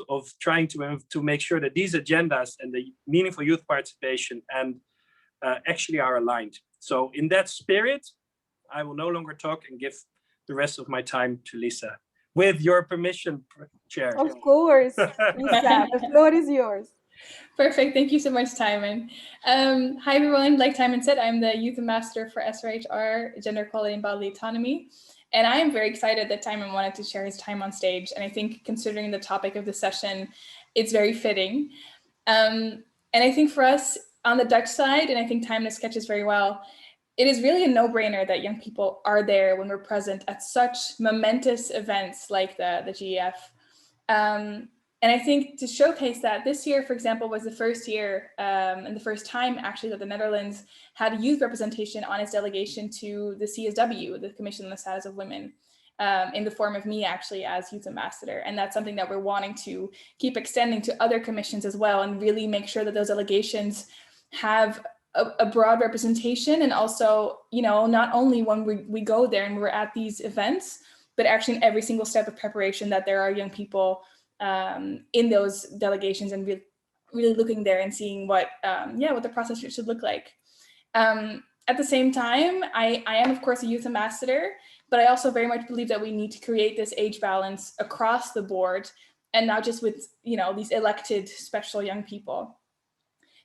S20: of trying to make sure that these agendas and the meaningful youth participation and actually are aligned. So in that spirit, I will no longer talk and give the rest of my time to Lisa. With your permission, Chair.
S4: Of course, Lisa, the floor is yours.
S21: Perfect. Thank you so much, Tijmen. Hi, everyone. Like Tijmen said, I'm the Youth Ambassador for SRHR, Gender Equality and Bodily Autonomy. And I am very excited that Tijmen wanted to share his time on stage. And I think considering the topic of the session, it's very fitting. And I think for us on the Dutch side, and I think Tijmen sketches very well, it is really a no-brainer that young people are there when we're present at such momentous events like the GEF. And I think to showcase that, this year, for example, was the first year and the first time actually that the Netherlands had youth representation on its delegation to the CSW, the Commission on the Status of Women, in the form of me actually as youth ambassador. And that's something that we're wanting to keep extending to other commissions as well, and really make sure that those delegations have a broad representation. And also, you know, not only when we go there and we're at these events, but actually in every single step of preparation that there are young people in those delegations, and really looking there and seeing what the process should look like. At the same time, I am of course a youth ambassador, but I also very much believe that we need to create this age balance across the board, and not just with, you know, these elected special young people.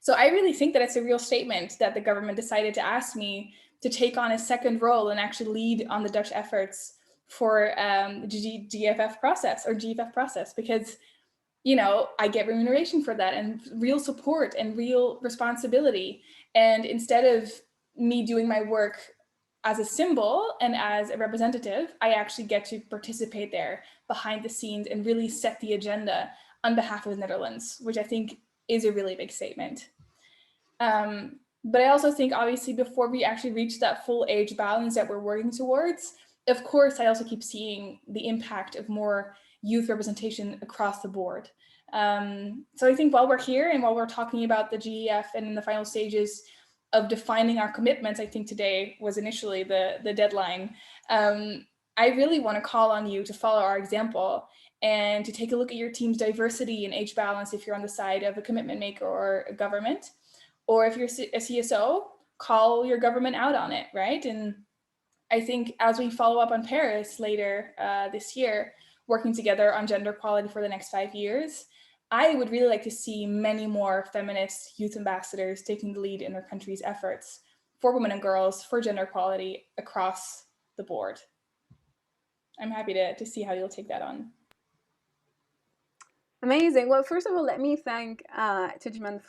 S21: So I really think that it's a real statement that the government decided to ask me to take on a second role and actually lead on the Dutch efforts for the GEF process, because, you know, I get remuneration for that and real support and real responsibility. And instead of me doing my work as a symbol and as a representative, I actually get to participate there behind the scenes and really set the agenda on behalf of the Netherlands, which I think is a really big statement. But I also think, obviously, before we actually reach that full age balance that we're working towards, of course, I also keep seeing the impact of more youth representation across the board. So I think while we're here and while we're talking about the GEF and in the final stages of defining our commitments, I think today was initially the deadline. I really want to call on you to follow our example and to take a look at your team's diversity and age balance if you're on the side of a commitment maker or a government. Or if you're a CSO, call your government out on it, right? And I think as we follow up on Paris later this year, working together on gender equality for the next 5 years, I would really like to see many more feminist youth ambassadors taking the lead in their country's efforts for women and girls, for gender equality across the board. I'm happy to see how you'll take that on.
S4: Amazing. Well, first of all, let me thank Tijmen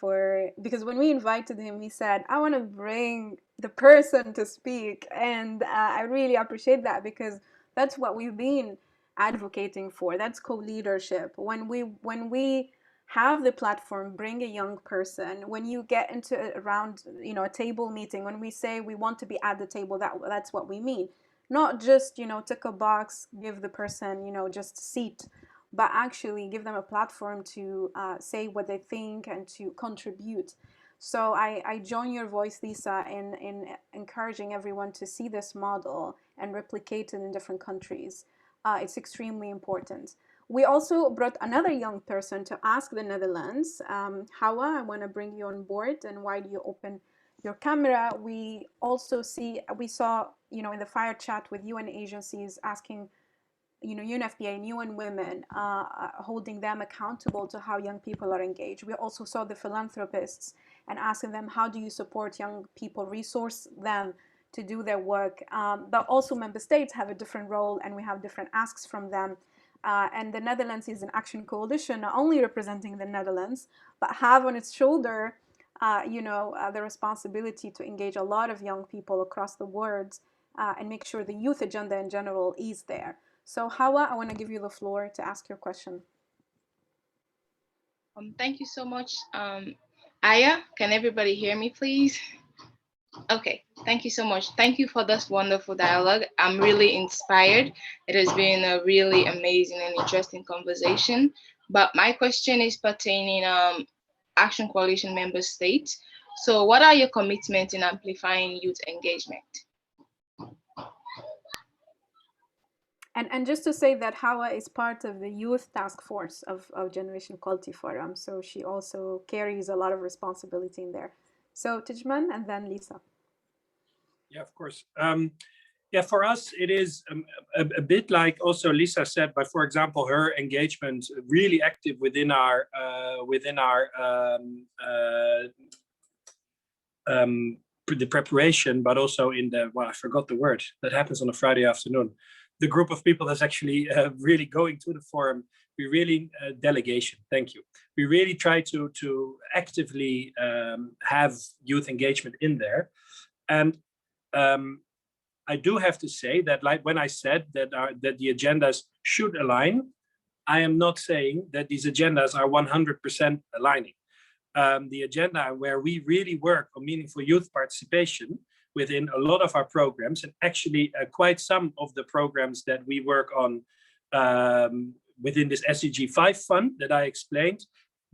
S4: because when we invited him, he said, I want to bring the person to speak. And I really appreciate that, because that's what we've been advocating for. That's co-leadership. When we have the platform, bring a young person, when you get into around, you know, a table meeting, when we say we want to be at the table, that's what we mean. Not just, you know, tick a box, give the person, you know, just a seat, but actually give them a platform to say what they think and to contribute. So I join your voice, Lisa, in encouraging everyone to see this model and replicate it in different countries. It's extremely important. We also brought another young person to ask the Netherlands. Hawa, I want to bring you on board, and while you open your camera, we saw, you know, in the fire chat with UN agencies asking, you know, UNFPA and UN Women, holding them accountable to how young people are engaged. We also saw the philanthropists and asking them, how do you support young people, resource them to do their work? But also member states have a different role, and we have different asks from them. And the Netherlands is an action coalition, not only representing the Netherlands, but have on its shoulder the responsibility to engage a lot of young people across the world and make sure the youth agenda in general is there. So Hawa, I want to give you the floor to ask your question.
S2: Thank you so much. Aya, can everybody hear me, please? Okay, thank you so much. Thank you for this wonderful dialogue. I'm really inspired. It has been a really amazing and interesting conversation. But my question is pertaining Action Coalition member states. So what are your commitments in amplifying youth engagement?
S4: And just to say that Hawa is part of the youth task force of Generation Equality Forum. So she also carries a lot of responsibility in there. So Tijmen and then Lisa.
S20: Yeah, of course. Yeah, for us, it is a bit like also Lisa said, but for example, her engagement really active within our the preparation, but also in the, well, I forgot the word that happens on a Friday afternoon. The group of people that's actually really going to the forum, we really, delegation, thank you. We really try to actively have youth engagement in there. And I do have to say that, like when I said that the agendas should align, I am not saying that these agendas are 100% aligning. The agenda where we really work on meaningful youth participation within a lot of our programs, and actually quite some of the programs that we work on within this SDG 5 fund that I explained,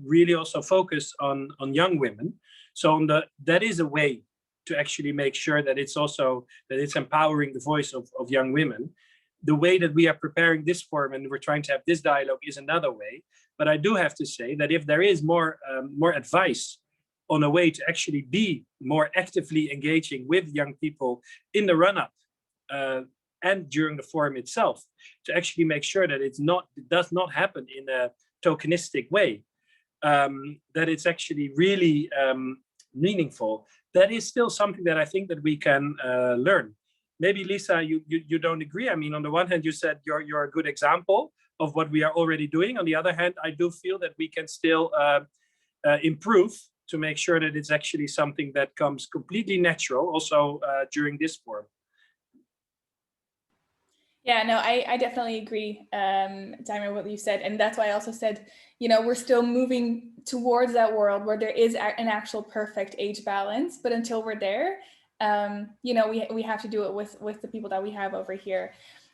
S20: really also focus on young women. So that is a way to actually make sure that it's also, that it's empowering the voice of young women. The way that we are preparing this forum and we're trying to have this dialogue is another way. But I do have to say that if there is more advice on a way to actually be more actively engaging with young people in the run-up and during the forum itself, to actually make sure that it does not happen in a tokenistic way, that it's actually really meaningful, that is still something that I think that we can learn. Maybe Lisa, you don't agree. I mean, on the one hand, you said you're a good example of what we are already doing. On the other hand, I do feel that we can still improve to make sure that it's actually something that comes completely natural also during this forum.
S21: Yeah, no, I definitely agree, Tijmen, what you said. And that's why I also said, we're still moving towards that world where there is an actual perfect age balance. But until we're there, we have to do it with the people that we have over here.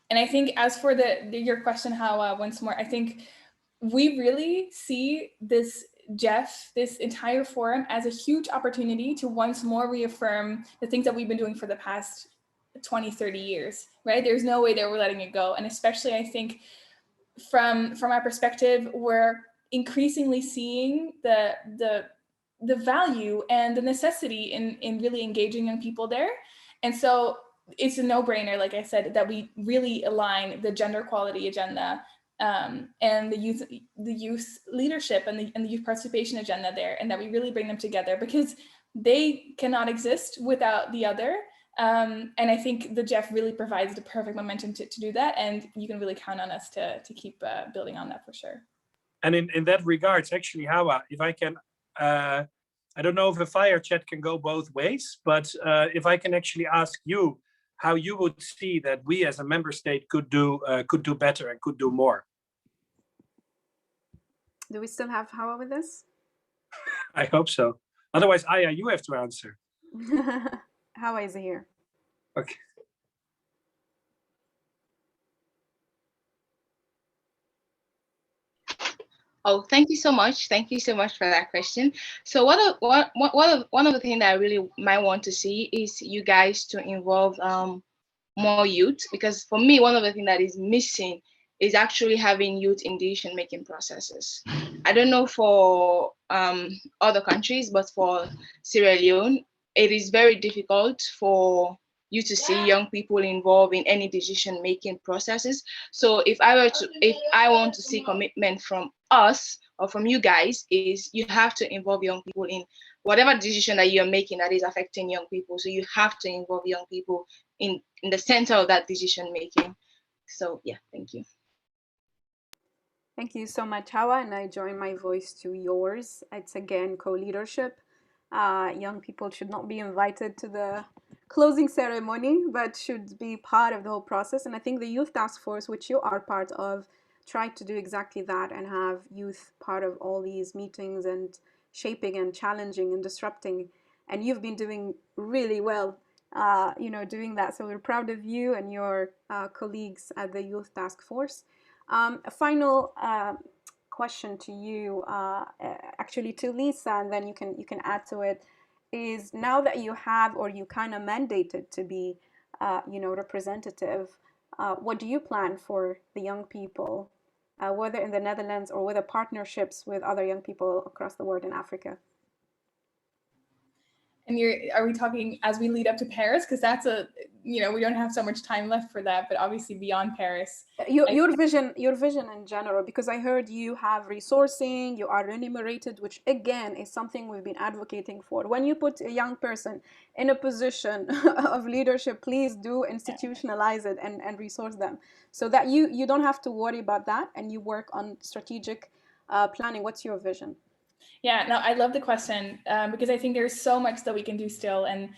S21: And I think as for your question, Hawa, once more, I think we really see this GEF, this entire forum, as a huge opportunity to once more reaffirm the things that we've been doing for the past 20, 30 years, right? There's no way that we're letting it go. And especially, I think, from our perspective, we're increasingly seeing the value and the necessity in really engaging young people there. And so it's a no-brainer, like I said, that we really align the gender equality agenda and the youth leadership and the youth participation agenda there, and that we really bring them together, because they cannot exist without the other. And I think the GEF really provides the perfect momentum to do that, and you can really count on us to keep building on that for sure.
S20: And in that regards, actually, Hawa, if I can, I don't know if a fire chat can go both ways, but if I can actually ask you how you would see that we as a member state could do better and could do more.
S4: Do we still have Hawa with us?
S20: I hope so. Otherwise, Aya, you have to answer.
S4: Hawa is here.
S20: Okay.
S2: Oh, thank you so much. Thank you so much for that question. So one of the things that I really might want to see is you guys to involve more youth, because for me, one of the things that is missing is actually having youth in decision-making processes. I don't know for other countries, but for Sierra Leone, it is very difficult for you to see young people involved in any decision-making processes. So if I want to see commitment from us or from you guys, is you have to involve young people in whatever decision that you're making that is affecting young people. So you have to involve young people in the center of that decision making. So yeah, thank you.
S4: Thank you so much, Hawa, and I join my voice to yours. It's again co-leadership. Young people should not be invited to the closing ceremony, but should be part of the whole process. And I think the Youth Task Force, which you are part of, tried to do exactly that and have youth part of all these meetings and shaping and challenging and disrupting. And you've been doing really well, doing that. So we're proud of you and your colleagues at the Youth Task Force. A final question to you, actually to Lisa, and then you can add to it, is now that you have, or you kind of mandated to be, representative, what do you plan for the young people, whether in the Netherlands or whether partnerships with other young people across the world in Africa?
S21: And are we talking as we lead up to Paris? Because that's we don't have so much time left for that, but obviously beyond Paris.
S4: Your vision in general, because I heard you have resourcing, you are remunerated, which again is something we've been advocating for. When you put a young person in a position of leadership, please do institutionalize it and resource them so that you don't have to worry about that and you work on strategic planning. What's your vision?
S21: Yeah, no, I love the question because I think there's so much that we can do still. And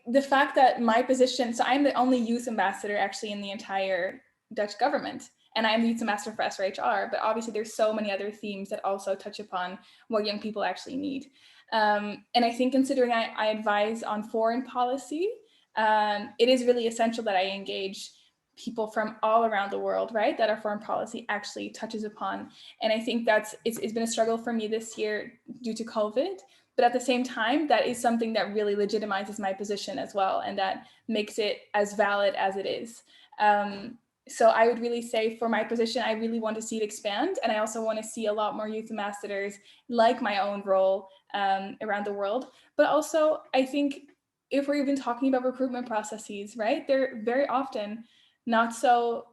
S21: the fact that my position, so I'm the only youth ambassador actually in the entire Dutch government, and I'm the youth ambassador for SRHR, but obviously there's so many other themes that also touch upon what young people actually need. And I think considering I advise on foreign policy, it is really essential that I engage people from all around the world, right, that our foreign policy actually touches upon. And I think it's been a struggle for me this year due to COVID, but at the same time, that is something that really legitimizes my position as well, and that makes it as valid as it is. So I would really say for my position, I really want to see it expand. And I also want to see a lot more youth ambassadors like my own role around the world. But also, I think if we're even talking about recruitment processes, right, they're very often not so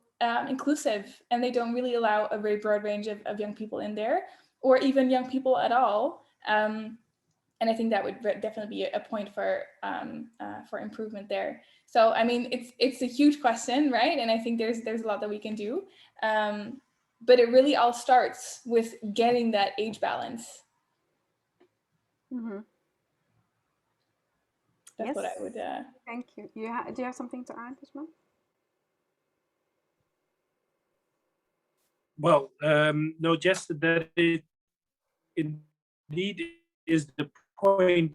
S21: inclusive, and they don't really allow a very broad range of young people in there, or even young people at all. And I think that would definitely be a point for improvement there. So, I mean, it's a huge question, right? And I think there's a lot that we can do. But it really all starts with getting that age balance.
S4: Mm-hmm.
S21: That's what I would...
S4: Thank you. Do you have something to add, Tijmen?
S20: Well, no, just that it indeed is the point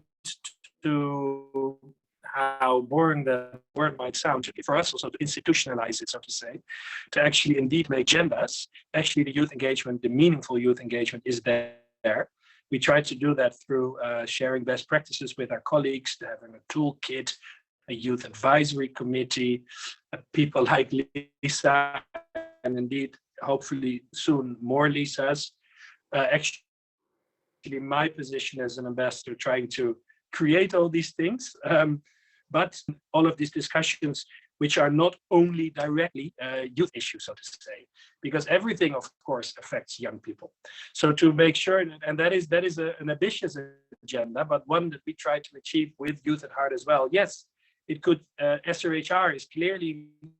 S20: to how boring the word might sound, for us also to institutionalize it, so to say, to actually indeed make agendas. Actually, the youth engagement, the meaningful youth engagement is there. We try to do that through sharing best practices with our colleagues, having a toolkit, a youth advisory committee, people like Lisa, and indeed, hopefully soon more Lisas. Actually, my position as an ambassador trying to create all these things, but all of these discussions which are not only directly youth issues, so to say, because everything, of course, affects young people. So to make sure, and that is an ambitious agenda, but one that we try to achieve with Youth at Heart as well. Yes, it could, SRHR is clearly an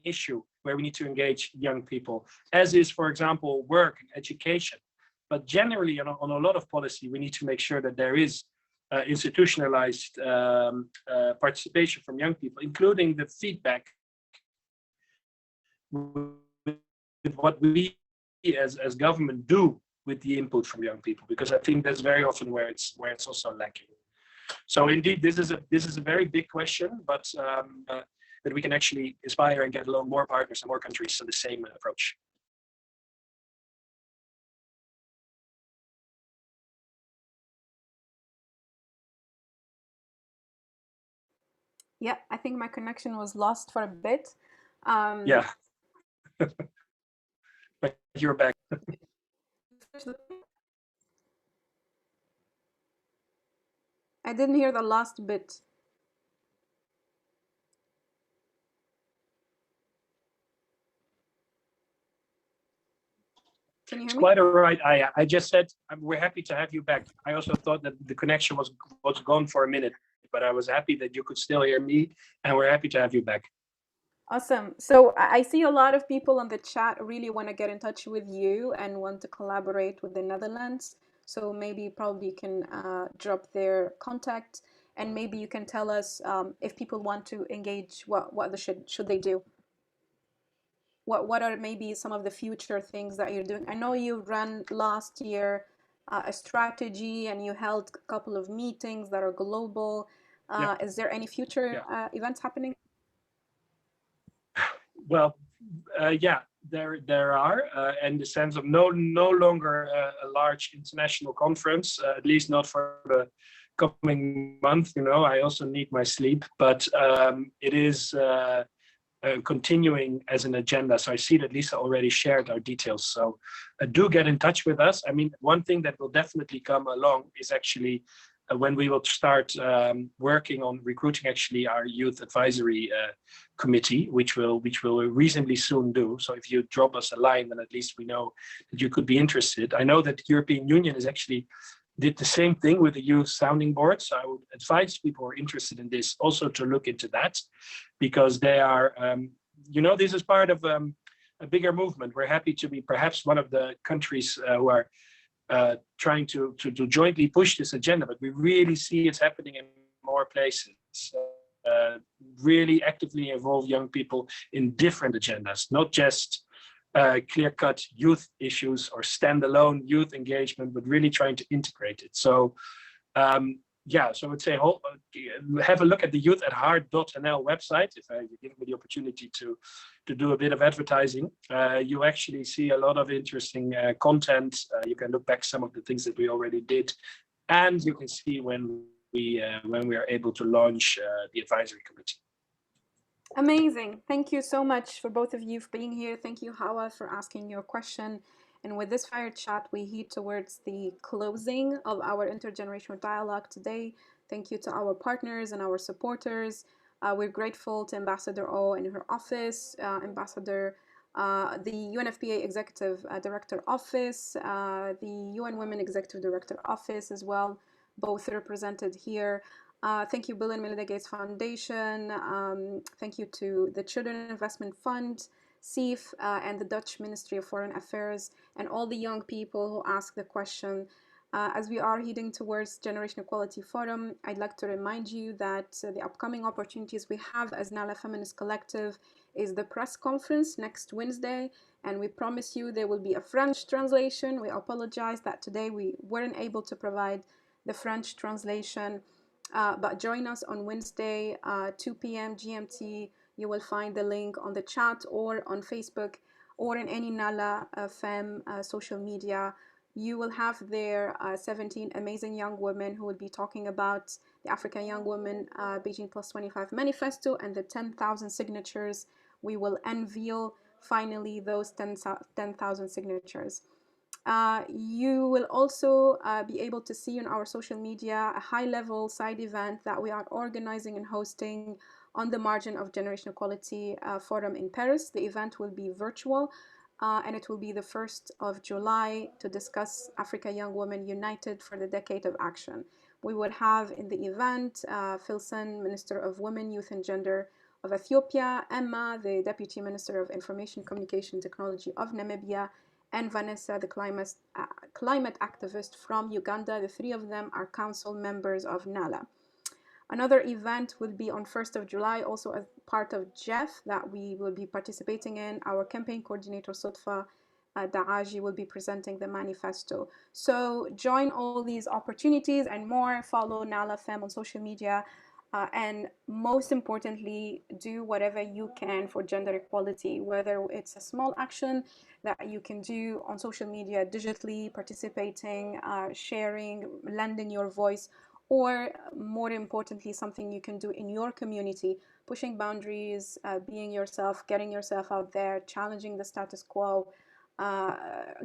S20: issue where we need to engage young people, as is, for example, work and education. But generally, on a lot of policy, we need to make sure that there is institutionalized participation from young people, including the feedback with what we as government do with the input from young people, because I think that's very often where it's also lacking. So indeed, this is a very big question, but that we can actually inspire and get along more partners and more countries to the same approach.
S4: Yeah, I think my connection was lost for a bit.
S20: Yeah. But you're back.
S4: I didn't hear the last bit. Can you hear me?
S20: Quite all right, Aya. I just said we're happy to have you back. I also thought that the connection was gone for a minute, but I was happy that you could still hear me, and we're happy to have you back.
S4: Awesome. So I see a lot of people on the chat really want to get in touch with you and want to collaborate with the Netherlands. So maybe probably you can drop their contact, and maybe you can tell us if people want to engage, what should they do? What are maybe some of the future things that you're doing? I know you ran last year a strategy, and you held a couple of meetings that are global. Is there any future events happening?
S20: Well, yeah, there are, in the sense of no longer a large international conference, at least not for the coming month. You know, I also need my sleep, but it is continuing as an agenda. So I see that Lisa already shared our details. So do get in touch with us. I mean, one thing that will definitely come along is actually when we will start working on recruiting actually our youth advisory committee, which will reasonably soon do. So if you drop us a line, then at least we know that you could be interested. I know that the European Union is actually did the same thing with the youth sounding board. So I would advise people who are interested in this also to look into that, because they are, you know, this is part of a bigger movement. We're happy to be perhaps one of the countries who are trying to jointly push this agenda, but we really see it's happening in more places. Really actively involve young people in different agendas, not just clear-cut youth issues or standalone youth engagement, but really trying to integrate it. So yeah, so I would say have a look at the youth@heart.nl website. If you give me the opportunity to do a bit of advertising, you actually see a lot of interesting content. You can look back some of the things that we already did, and you can see when we are able to launch the advisory committee.
S4: Amazing. Thank you so much for both of you for being here. Thank you, Hawa, for asking your question. And with this fire chat, we head towards the closing of our intergenerational dialogue today. Thank you to our partners and our supporters. We're grateful to Ambassador O and her office, Ambassador, the UNFPA Executive Director Office, the UN Women Executive Director Office as well, both represented here. Thank you, Bill and Melinda Gates Foundation. Thank you to the Children Investment Fund, CIF, and the Dutch Ministry of Foreign Affairs, and all the young people who asked the question. As we are heading towards Generation Equality Forum, I'd like to remind you that the upcoming opportunities we have as Nala Feminist Collective is the press conference next Wednesday, and we promise you there will be a French translation. We apologize that today we weren't able to provide the French translation. But join us on Wednesday, 2 p.m. GMT. You will find the link on the chat or on Facebook or in any Nalafem social media. You will have there 17 amazing young women who will be talking about the African Young Women Beijing Plus 25 Manifesto and the 10,000 signatures. We will unveil finally those 10,000 signatures. You will also be able to see on our social media a high-level side event that we are organizing and hosting on the margin of Generation Equality Forum in Paris. The event will be virtual, and it will be the 1st of July to discuss Africa Young Women United for the Decade of Action. We will have in the event Filson, Minister of Women, Youth and Gender of Ethiopia, Emma, the Deputy Minister of Information, Communication, Technology of Namibia, and Vanessa, the climate activist from Uganda. The three of them are council members of NALA. Another event will be on 1st of July, also as part of GEF that we will be participating in. Our campaign coordinator, Sotfa Daaji, will be presenting the manifesto. So join all these opportunities and more. Follow Nalafem on social media. And most importantly, do whatever you can for gender equality, whether it's a small action that you can do on social media, digitally participating, sharing, lending your voice, or more importantly, something you can do in your community, pushing boundaries, being yourself, getting yourself out there, challenging the status quo,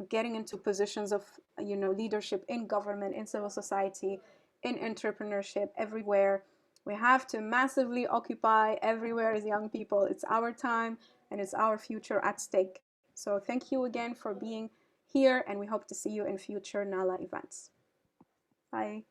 S4: getting into positions of leadership in government, in civil society, in entrepreneurship, everywhere. We have to massively occupy everywhere as young people. It's our time and it's our future at stake. So thank you again for being here, and we hope to see you in future NALA events. Bye.